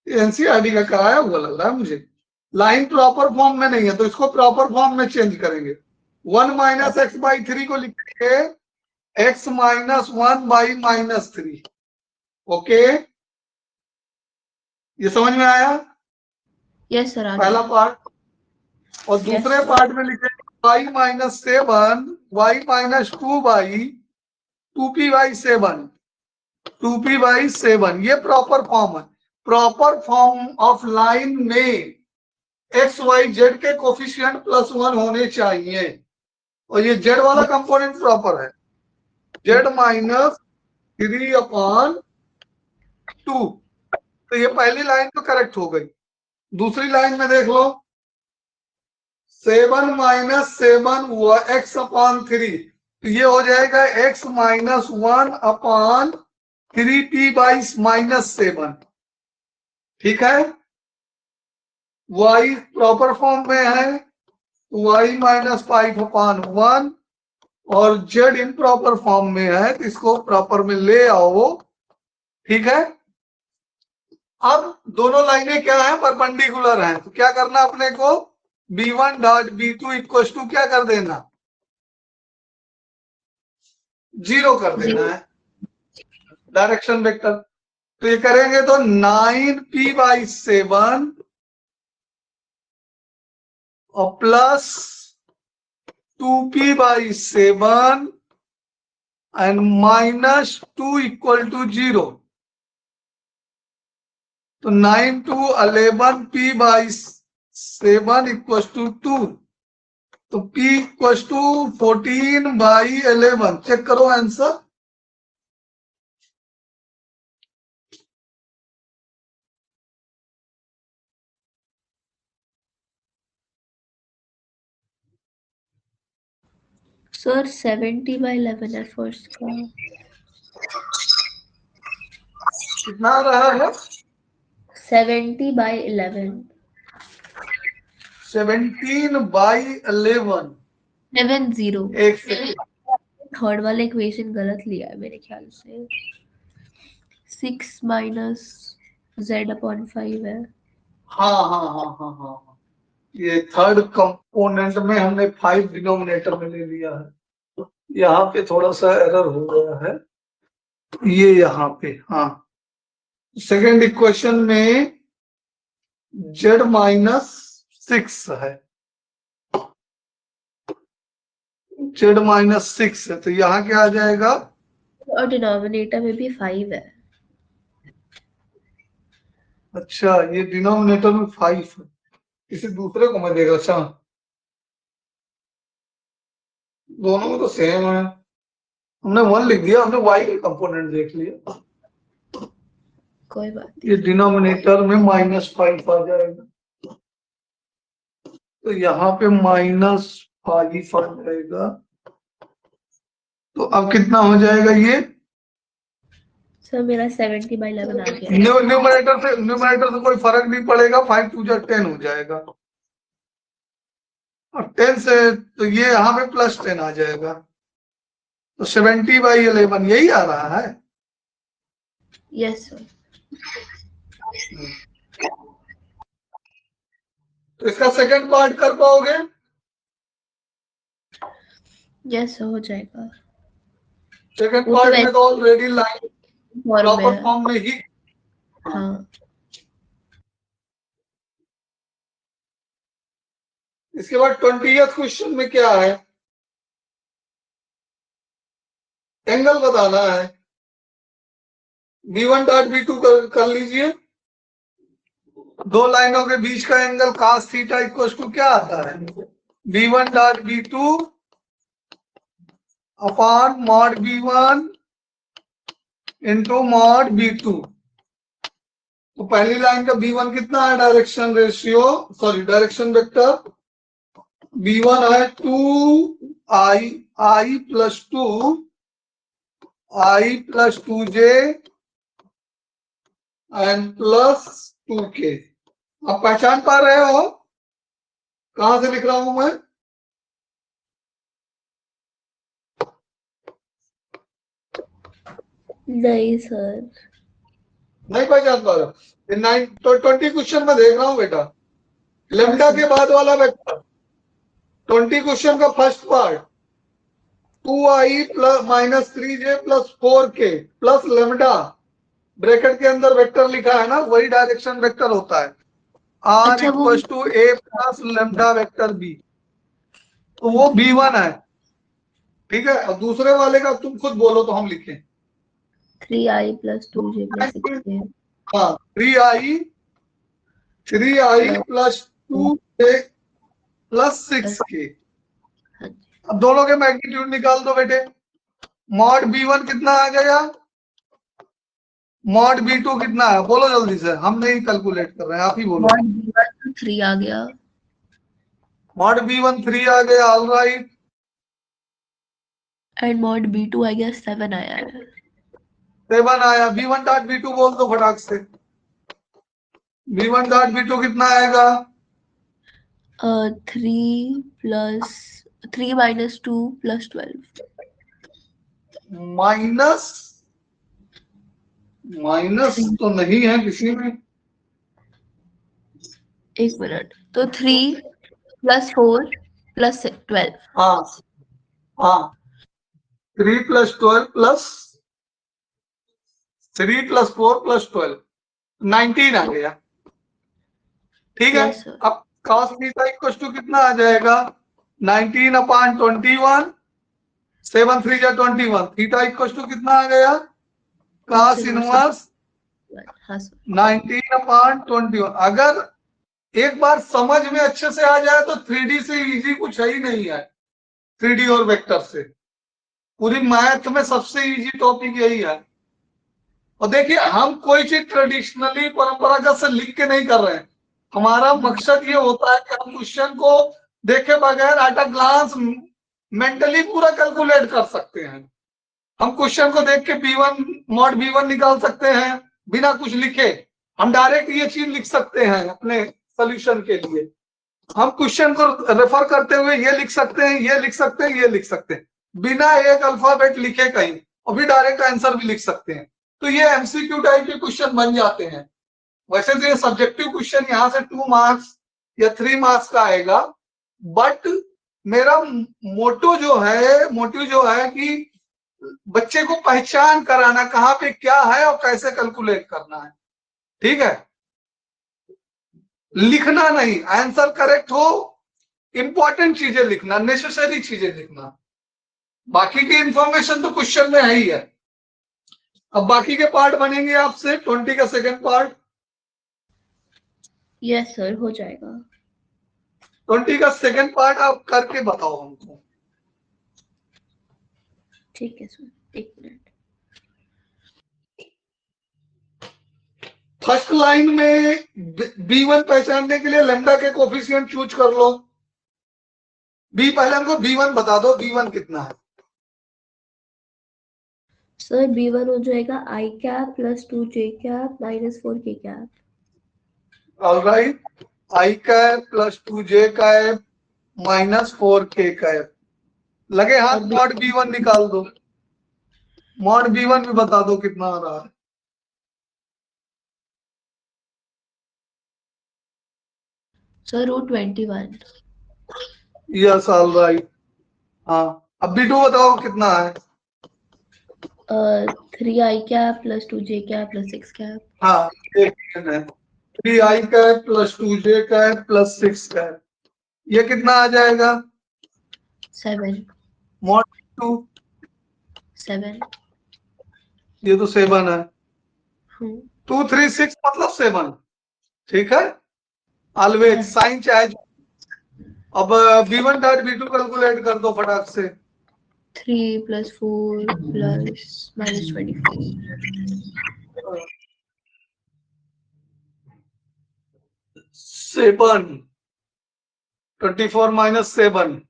S1: एनसीईआरटी का कराया हुआ लग रहा है मुझे। लाइन प्रॉपर फॉर्म में नहीं है तो इसको प्रॉपर फॉर्म में चेंज करेंगे। 1 - x/3 को लिखेंगे x - 1/-3। ओके, ये समझ में आया?
S2: यस सर,
S1: पहला पार्ट। और दूसरे पार्ट में लिखेंगे y - 7 y - 2p/7 2p/7। ये प्रॉपर फॉर्म है। प्रॉपर फॉर्म ऑफ लाइन में एक्स वाई जेड के कोफिशिएंट +1 होने चाहिए, और ये जेड वाला कंपोनेंट प्रॉपर है, z -3/2। तो ये पहली लाइन तो करेक्ट हो गई। दूसरी लाइन में देख लो, 7 - 7 x/3, तो ये हो जाएगा x - 1/3p/-7, ठीक है। y प्रॉपर फॉर्म में है, y -5/1, और z इम्प्रॉपर फॉर्म में है तो इसको प्रॉपर में ले आओ, ठीक है। अब दोनों लाइनें क्या है, परपेंडिकुलर हैं, तो क्या करना अपने को, b1 dot b2 equal to क्या कर देना, 0 कर देना है, डायरेक्शन वेक्टर। तो ये करेंगे तो 9p/7 और plus 2p/7 and -2 equal to 0। तो 9 to 11p/7 इक्वल टू 2, तो p इक्वल टू 14/11। चेक करो आंसर।
S2: सर 70/11 है फर्स्ट का।
S1: कितना आ रहा है?
S2: 70/11।
S1: 17/11।
S2: 70।
S1: एक सेकंड।
S2: थर्ड वाला इक्वेशन गलत लिया है मेरे ख्याल से। 6 माइनस z/5 है।
S1: हाँ हाँ हाँ हाँ हाँ हाँ। ये थर्ड कंपोनेंट में हमने 5 डिनोमिनेटर में ले लिया है, यहाँ पे थोड़ा सा एरर हो गया है ये यहाँ पे। हाँ, सेकेंड इक्वेशन में z-6 है, z-6 है, तो यहाँ क्या आ जाएगा?
S2: और डिनोमिनेटर में भी 5 है।
S1: अच्छा, ये डिनोमिनेटर में 5 है, किसी दूसरे को मैं देगा। अच्छा, दोनों में तो सेम है, हमने 1 लिख दिया, हमने y के कंपोनेंट देख लिया।
S2: कोई बात
S1: ये डिनोमिनेटर में -5 आ जाएगा, तो यहाँ पे -5 आ जाएगा। तो अब कितना हो जाएगा ये?
S2: सर मेरा 70/11 आ गया।
S1: न्यूमरेटर से कोई फर्क नहीं पड़ेगा, 5 2 जा 10 हो जाएगा, और 10 से तो ये यहाँ पे +10 आ जाएगा, तो 70/11 यही आ रहा है।
S2: Yes sir.
S1: तो इसका सेकंड पार्ट कर पाओगे?
S2: यस सर हो जाएगा।
S1: सेकंड
S2: वो तो
S1: पार्ट में
S2: वैसे
S1: तो ऑलरेडी लाइन
S2: फॉर्म में
S1: प्रॉपर
S2: है।
S1: फॉर्म में ही।
S2: हाँ।
S1: इसके बाद 20th क्वेश्चन में क्या है? एंगल बताना है। B1 डॉट B2 कर लीजिए। दो लाइनों के बीच का एंगल cos थीटा इक्वल टू क्या आता है? B1 dot B2 upon mod B1 into mod B2। तो पहली लाइन का B1 कितना है? Direction ratio, sorry direction vector B1 है 2i plus 2j and plus 2k। आप पहचान पा रहे हो कहां से लिख रहा हूं मैं?
S2: नहीं सर।
S1: नहीं पहचान पा रहा? 20 क्वेश्चन में देख रहा हूं बेटा, लेमडा के बाद वाला वेक्टर 20 क्वेश्चन का first part 2i plus -3j plus 4k plus lambda, bracket के अंदर वेक्टर लिखा है ना, वही डायरेक्शन वेक्टर होता है। r
S2: अच्छा वो
S1: equal to a plus lambda vector b, तो वो B1 है। ठीक है, और दूसरे वाले का तुम खुद बोलो तो हम लिखें।
S2: 3i plus 2j plus 6k।
S1: हाँ, 3i plus 2j plus 6k।
S2: हाँ जी।
S1: अब दोनों के मैग्नीट्यूड निकाल दो बेटे। मॉड B1 कितना आ गया? मॉड B2 कितना है? बोलो जल्दी से, हम नहीं कैलकुलेट कर रहे हैं, आप ही बोलो।
S2: मॉड B1 3 आ गया।
S1: मॉड B1 3 आ गया, all right.
S2: And mod B2 आ गया 7 आया है।
S1: 7 आया। B1 डॉट B2 बोल दो फटाक से। B1 डॉट B2 कितना आएगा?
S2: 3 माइनस 2 प्लस 12।
S1: माइनस तो नहीं है किसी में।
S2: एक मिनट, तो 3 प्लस 4 प्लस 12।
S1: हाँ हाँ, 3 प्लस 12 प्लस 3 प्लस 4 प्लस 12 19 आ गया। ठीक है,
S2: Yes, sir.
S1: अब cos थीटा इक्वल टू कितना आ जाएगा? 19/21, 7 3 जा 21, थीटा इक्वल टू कितना आ गया? cos इनवर्स
S2: हाँ सर।
S1: 19/21। अगर एक बार समझ में अच्छे से आ जाए तो 3D से इजी कुछ है ही नहीं है। 3D और वेक्टर से पूरी मैथ में सबसे इजी टॉपिक यही है। और देखिए, हम कोई चीज ट्रेडिशनली परंपरागत से लिख के नहीं कर रहे हैं। हमारा मकसद ये होता है कि हम क्वेश्चन को देखे बगैर एट अ ग्लांस मेंटली पूरा कैलकुलेट कर सकते हैं। हम क्वेश्चन को देख के B1 मॉड B1 निकाल सकते हैं बिना कुछ लिखे। हम डायरेक्ट ये चीज लिख सकते हैं अपने सॉल्यूशन के लिए। हम क्वेश्चन को रेफर करते हुए ये लिख सकते हैं, ये लिख सकते हैं, ये लिख सकते हैं, बिना एक अल्फाबेट लिखे कहीं, और भी डायरेक्ट आंसर भी लिख सकते हैं। तो ये एमसीक्यू टाइप के क्वेश्चन बन जाते हैं। वैसे तो ये सब्जेक्टिव क्वेश्चन यहाँ से 2 मार्क्स या 3 मार्क्स का आएगा, बट मेरा मोटिव जो है कि बच्चे को पहचान कराना कहाँ पे क्या है और कैसे कैलकुलेट करना है। ठीक है, लिखना नहीं, आंसर करेक्ट हो, इंपॉर्टेंट चीजें लिखना, नेसेसरी चीजें लिखना, बाकी की इंफॉर्मेशन तो क्वेश्चन में है ही है। अब बाकी के पार्ट बनेंगे आपसे 20 का सेकंड पार्ट।
S2: यस सर, हो जाएगा।
S1: 20 का सेकंड पार्ट आप करके बताओ हमको।
S2: ठीक है सर, 1 मिनट।
S1: फर्स्ट लाइन में B1 पहचानने के लिए लैम्डा के कोफिशिएंट चूज कर लो। पहले हमको B1 बता दो, B1 कितना है?
S2: सर B1 हो जाएगा I cap plus 2J cap minus 4K cap.
S1: Alright, I cap plus 2J cap minus 4K cap. लगे हाथ, मॉड B1 निकाल दो। मॉड B1 भी बता दो कितना आ रहा है।
S2: सर √21।
S1: Yes, alright. हाँ, अब B2 बताओ कितना है?
S2: 3I cap plus 2J cap plus 6 cap.
S1: हाँ, एक है 3I cap plus 2J cap plus 6 cap. ये कितना आ जाएगा?
S2: 7।
S1: मॉड 2
S2: 7।
S1: ये तो 7 है। 2 3 6 मतलब 7। ठीक है, ऑलवेज साइन चाहे। अब B1 डॉट B2 कैलकुलेट कर दो फटाक से।
S2: 3 plus 4 plus minus 24।
S1: 7 24 minus 7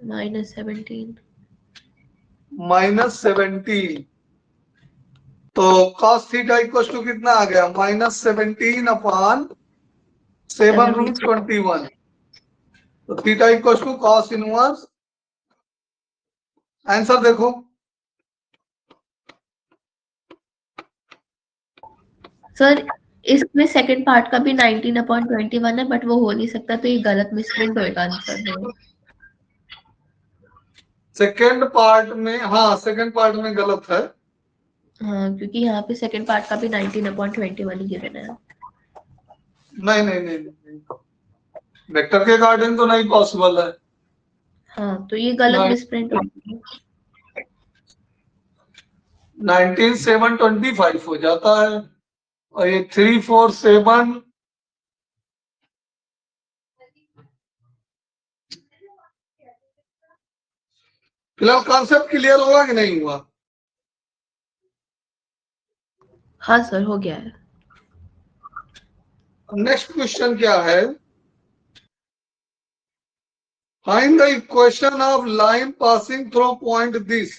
S2: minus 17।
S1: Minus 17। तो cos थीटा इक्वल टू कितना आ गया? Minus 17 upon 7√21। तो थीटा equal to cos inverse. Answer देखो।
S2: सर इसमें सेकंड पार्ट का भी 19/21 है, बट वो हो नहीं सकता, तो ये गलत मिसप्रिंट होएगा आंसर में।
S1: सेकेंड पार्ट में, हाँ सेकेंड पार्ट में गलत है।
S2: हाँ, क्योंकि यहाँ पे सेकंड पार्ट का भी 19/21 ही गिवन है।
S1: नहीं नहीं नहीं, नहीं। वेक्टर के अकॉर्डिंग तो नहीं पॉसिबल है।
S2: हाँ, तो ये गलत मिसप्रिंट होगा।
S1: 19,725 हो जाता है, और ये 347। फिलहाल कॉन्सेप्ट क्लियर होगा कि नहीं हुआ?
S2: हाँ सर, हो गया है।
S1: नेक्स्ट क्वेश्चन क्या है? Find the equation of line passing through point this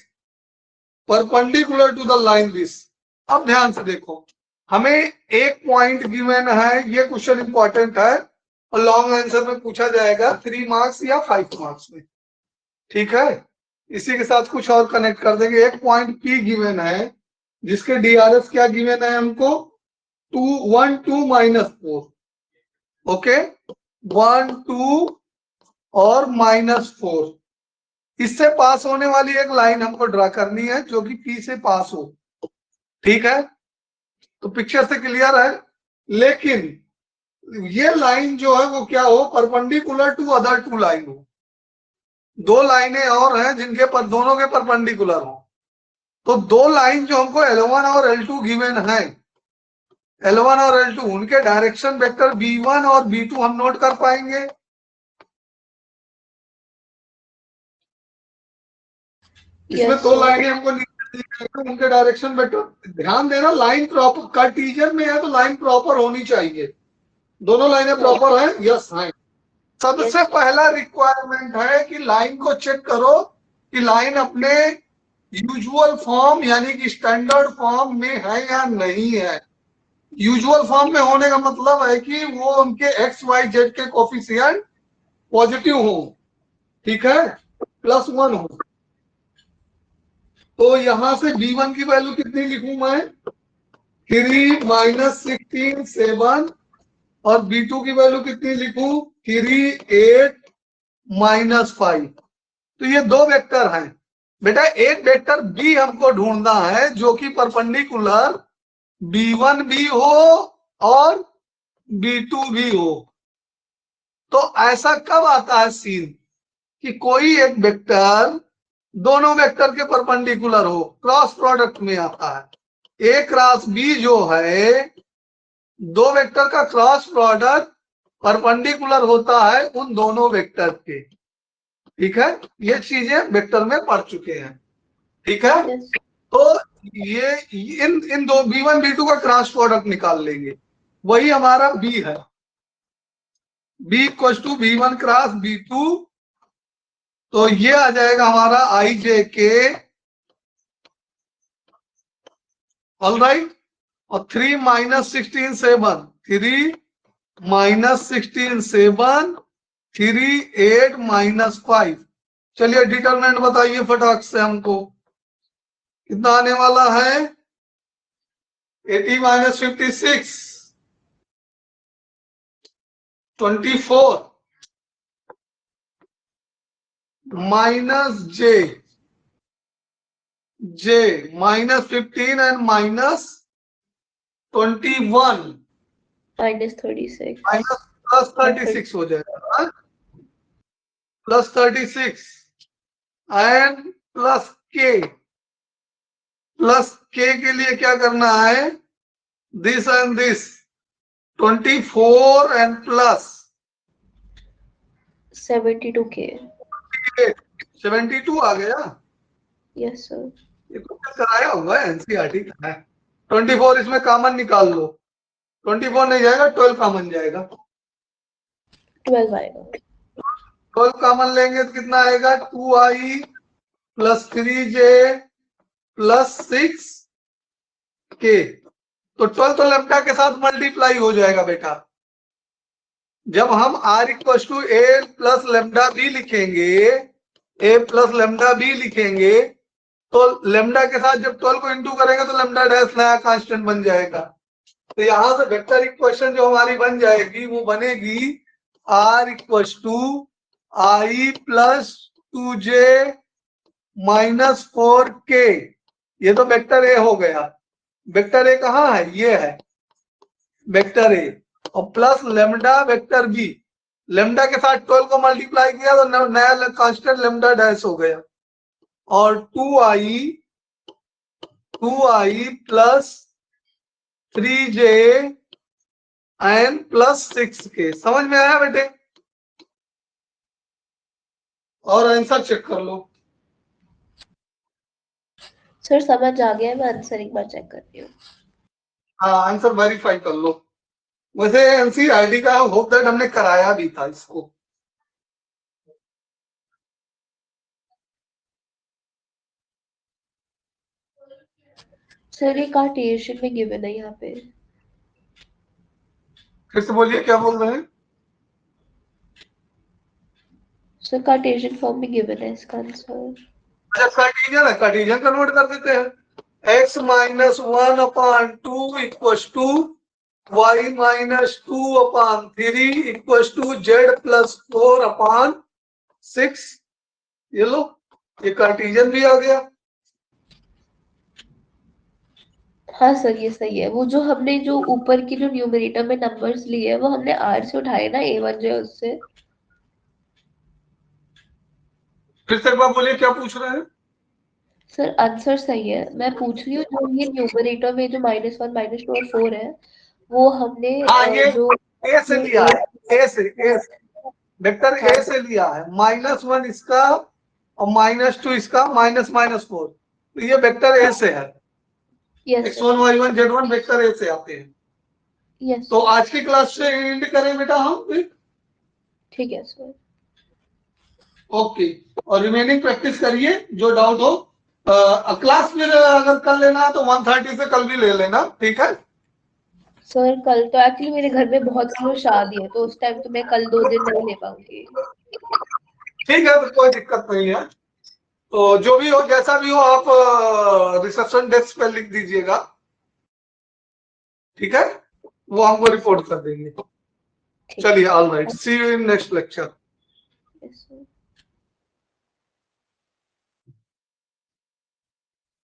S1: perpendicular to the line this. अब ध्यान से देखो, हमें एक पॉइंट गिवन है, ये क्वेश्चन इंपॉर्टेंट है और लॉन्ग आंसर में पूछा जाएगा 3 मार्क्स या 5 मार्क्स में। ठीक है, इसी के साथ कुछ और कनेक्ट कर देंगे। एक पॉइंट P गिवन है जिसके DRS क्या गिवन है हमको? 2 1 2 माइनस 4। ओके, 1 2 और माइनस 4। इससे पास होने वाली एक लाइन हमको ड्रा करनी है जो कि P से पास हो। ठीक है, तो पिक्चर से क्लियर है। लेकिन ये लाइन जो है वो क्या हो? परपेंडिकुलर टू अदर 2 लाइन हो। 2 लाइनें और हैं जिनके पर दोनों के परपेंडिकुलर हो। तो 2 लाइन जो हमको L1 और L2 गिवन है, L1 और L2, उनके डायरेक्शन वेक्टर B1 और B2 हम नोट कर पाएंगे। इसमें 2 लाइनें हमको उनके डायरेक्शन वेक्टर। ध्यान देना, लाइन प्रॉपर कार्टेशियन में है तो लाइन प्रॉपर होनी चाहिए। दोनों लाइनें प्रॉपर हैं? यस हैं। सबसे पहला रिक्वायरमेंट है कि लाइन को चेक करो कि लाइन अपने यूजुअल फॉर्म यानी कि स्टैंडर्ड फॉर्म में है या नहीं है। यूजुअल फॉर्म में होने का मतलब है कि वो उनके एक्स वाई जेड के कोफिशिएंट पॉजिटिव हो, ठीक है, +1 हो। तो यहां से b1 की वैल्यू कितनी लिखूं मैं? 3 - 16 7 और b2 की वैल्यू कितनी लिखूं? 3 8 -5। तो ये दो वेक्टर हैं बेटा। एक वेक्टर b हमको ढूंढना है जो कि परपेंडिकुलर b1 भी हो और b2 भी हो। तो ऐसा कब आता है सीन कि कोई एक वेक्टर दोनों वेक्टर के परपेंडिकुलर हो, क्रॉस प्रोडक्ट में आता है। ए क्रॉस बी जो है, दो वेक्टर का क्रॉस प्रोडक्ट परपेंडिकुलर होता है उन दोनों वेक्टर के, ठीक है। ये चीजें वेक्टर में पढ़ चुके हैं, ठीक है। तो ये इन दो b1 b2 का क्रॉस प्रोडक्ट निकाल लेंगे, वही हमारा b है। b = b1 क्रॉस b2, तो ये आ जाएगा हमारा आई जे के, ऑलराइट। और 3 - 16 7, 3 - 16 7, 3 8 -5। चलिए डिटरमिनेंट बताइए फटाक से हमको, कितना आने वाला है? 80 - 56 24 - j -15 and -21
S2: -36
S1: +36 हो जाएगा, +36 एंड प्लस के के लिए क्या करना है? This and this 24 and plus
S2: 72K।
S1: 72 आ गया।
S2: Yes sir.
S1: ये कुछ कराया होगा एनसीईआरटी का है। 24 इसमें कॉमन निकाल लो, 24 नहीं जाएगा, 12 कॉमन जाएगा।
S2: 12 आएगा।
S1: 12 कॉमन लेंगे तो कितना आएगा? 2i + 3j + 6k। तो 12 तो लैम्डा के साथ मल्टीप्लाई हो जाएगा बेटा। जब हम r = a + λb लिखेंगे, a + λb लिखेंगे, तो लैम्डा के साथ जब 12 को इंटू करेंगे तो लैम्डा डैश नया कांस्टेंट बन जाएगा। तो यहां से वेक्टर इक्वेशन जो हमारी बन जाएगी वो बनेगी r = i + 2j - 4k। ये तो वेक्टर ए हो गया। वेक्टर ए कहाँ है? ये है वेक्टर ए, और plus lambda vector b. Lambda के साथ 12 को मल्टीप्लाई किया तो नया कांस्टेंट लैम्डा डैश हो गया। और 2i + 3j and +6k। समझ में आया बेटे? और आंसर चेक कर लो।
S2: सर समझ आ गया, मैं आंसर एक बार चेक करती हूँ।
S1: हाँ, आंसर वेरीफाई कर लो। वैसे एनसीईआरटी का होप दैट हमने कराया भी था इसको।
S2: सर ये कार्टेशियन में गिवन है यहाँ पे।
S1: फिर से बोलिए, क्या बोल रहे हैं?
S2: सर कार्टेशियन फॉर्म में गिवन है इसका आंसर।
S1: अच्छा, कार्टेशियन है, कार्टेशियन कन्वर्ट कर देते हैं। x - 1/2 = y - 2/3 = z + 4/6। ये लो, ये कार्टेशियन भी आ गया।
S2: हाँ सर ये सही है। वो जो हमने जो ऊपर की जो न्यूमरेटर में नंबर्स लिए हैं वो हमने r से उठाए ना, a1 जो है उससे।
S1: फिर से एक बार बोलिए, क्या पूछ रहे हैं?
S2: सर आंसर सही है, मैं पूछ रही हूँ जो ये न्यूमरेटर में जो -1 -2 और 4 है वो हमने
S1: हाँ, ये
S2: जो
S1: ए से लिया है, ए से वेक्टर
S2: हाँ
S1: ए से लिया है। -1 इसका और -2 इसका, -4। तो ये वेक्टर ए से है।
S2: Yes
S1: x1 y1 z1 vector A से आते हैं।
S2: यस
S1: तो आज की क्लास से एंड करें बेटा हम फिर?
S2: ठीक है सर।
S1: ओके, और रिमेनिंग प्रैक्टिस करिए, जो डाउट हो। क्लास फिर अगर कल लेना है तो 1:30 से कल भी ले लेना, ठीक है।
S2: सर कल तो एक्चुअली मेरे घर में बहुत लोग शादी है, तो उस टाइम तो मैं कल 2 दिन नहीं ले पाऊंगी।
S1: ठीक है, तो कोई दिक्कत नहीं है। तो जो भी हो, जैसा भी हो, आप रिसेप्शन डेस्क पे लिख दीजिएगा, ठीक है। वो हमको रिपोर्ट कर देंगे।
S2: ठीक
S1: चलिए, all right, see you in next lecture.
S2: है सर।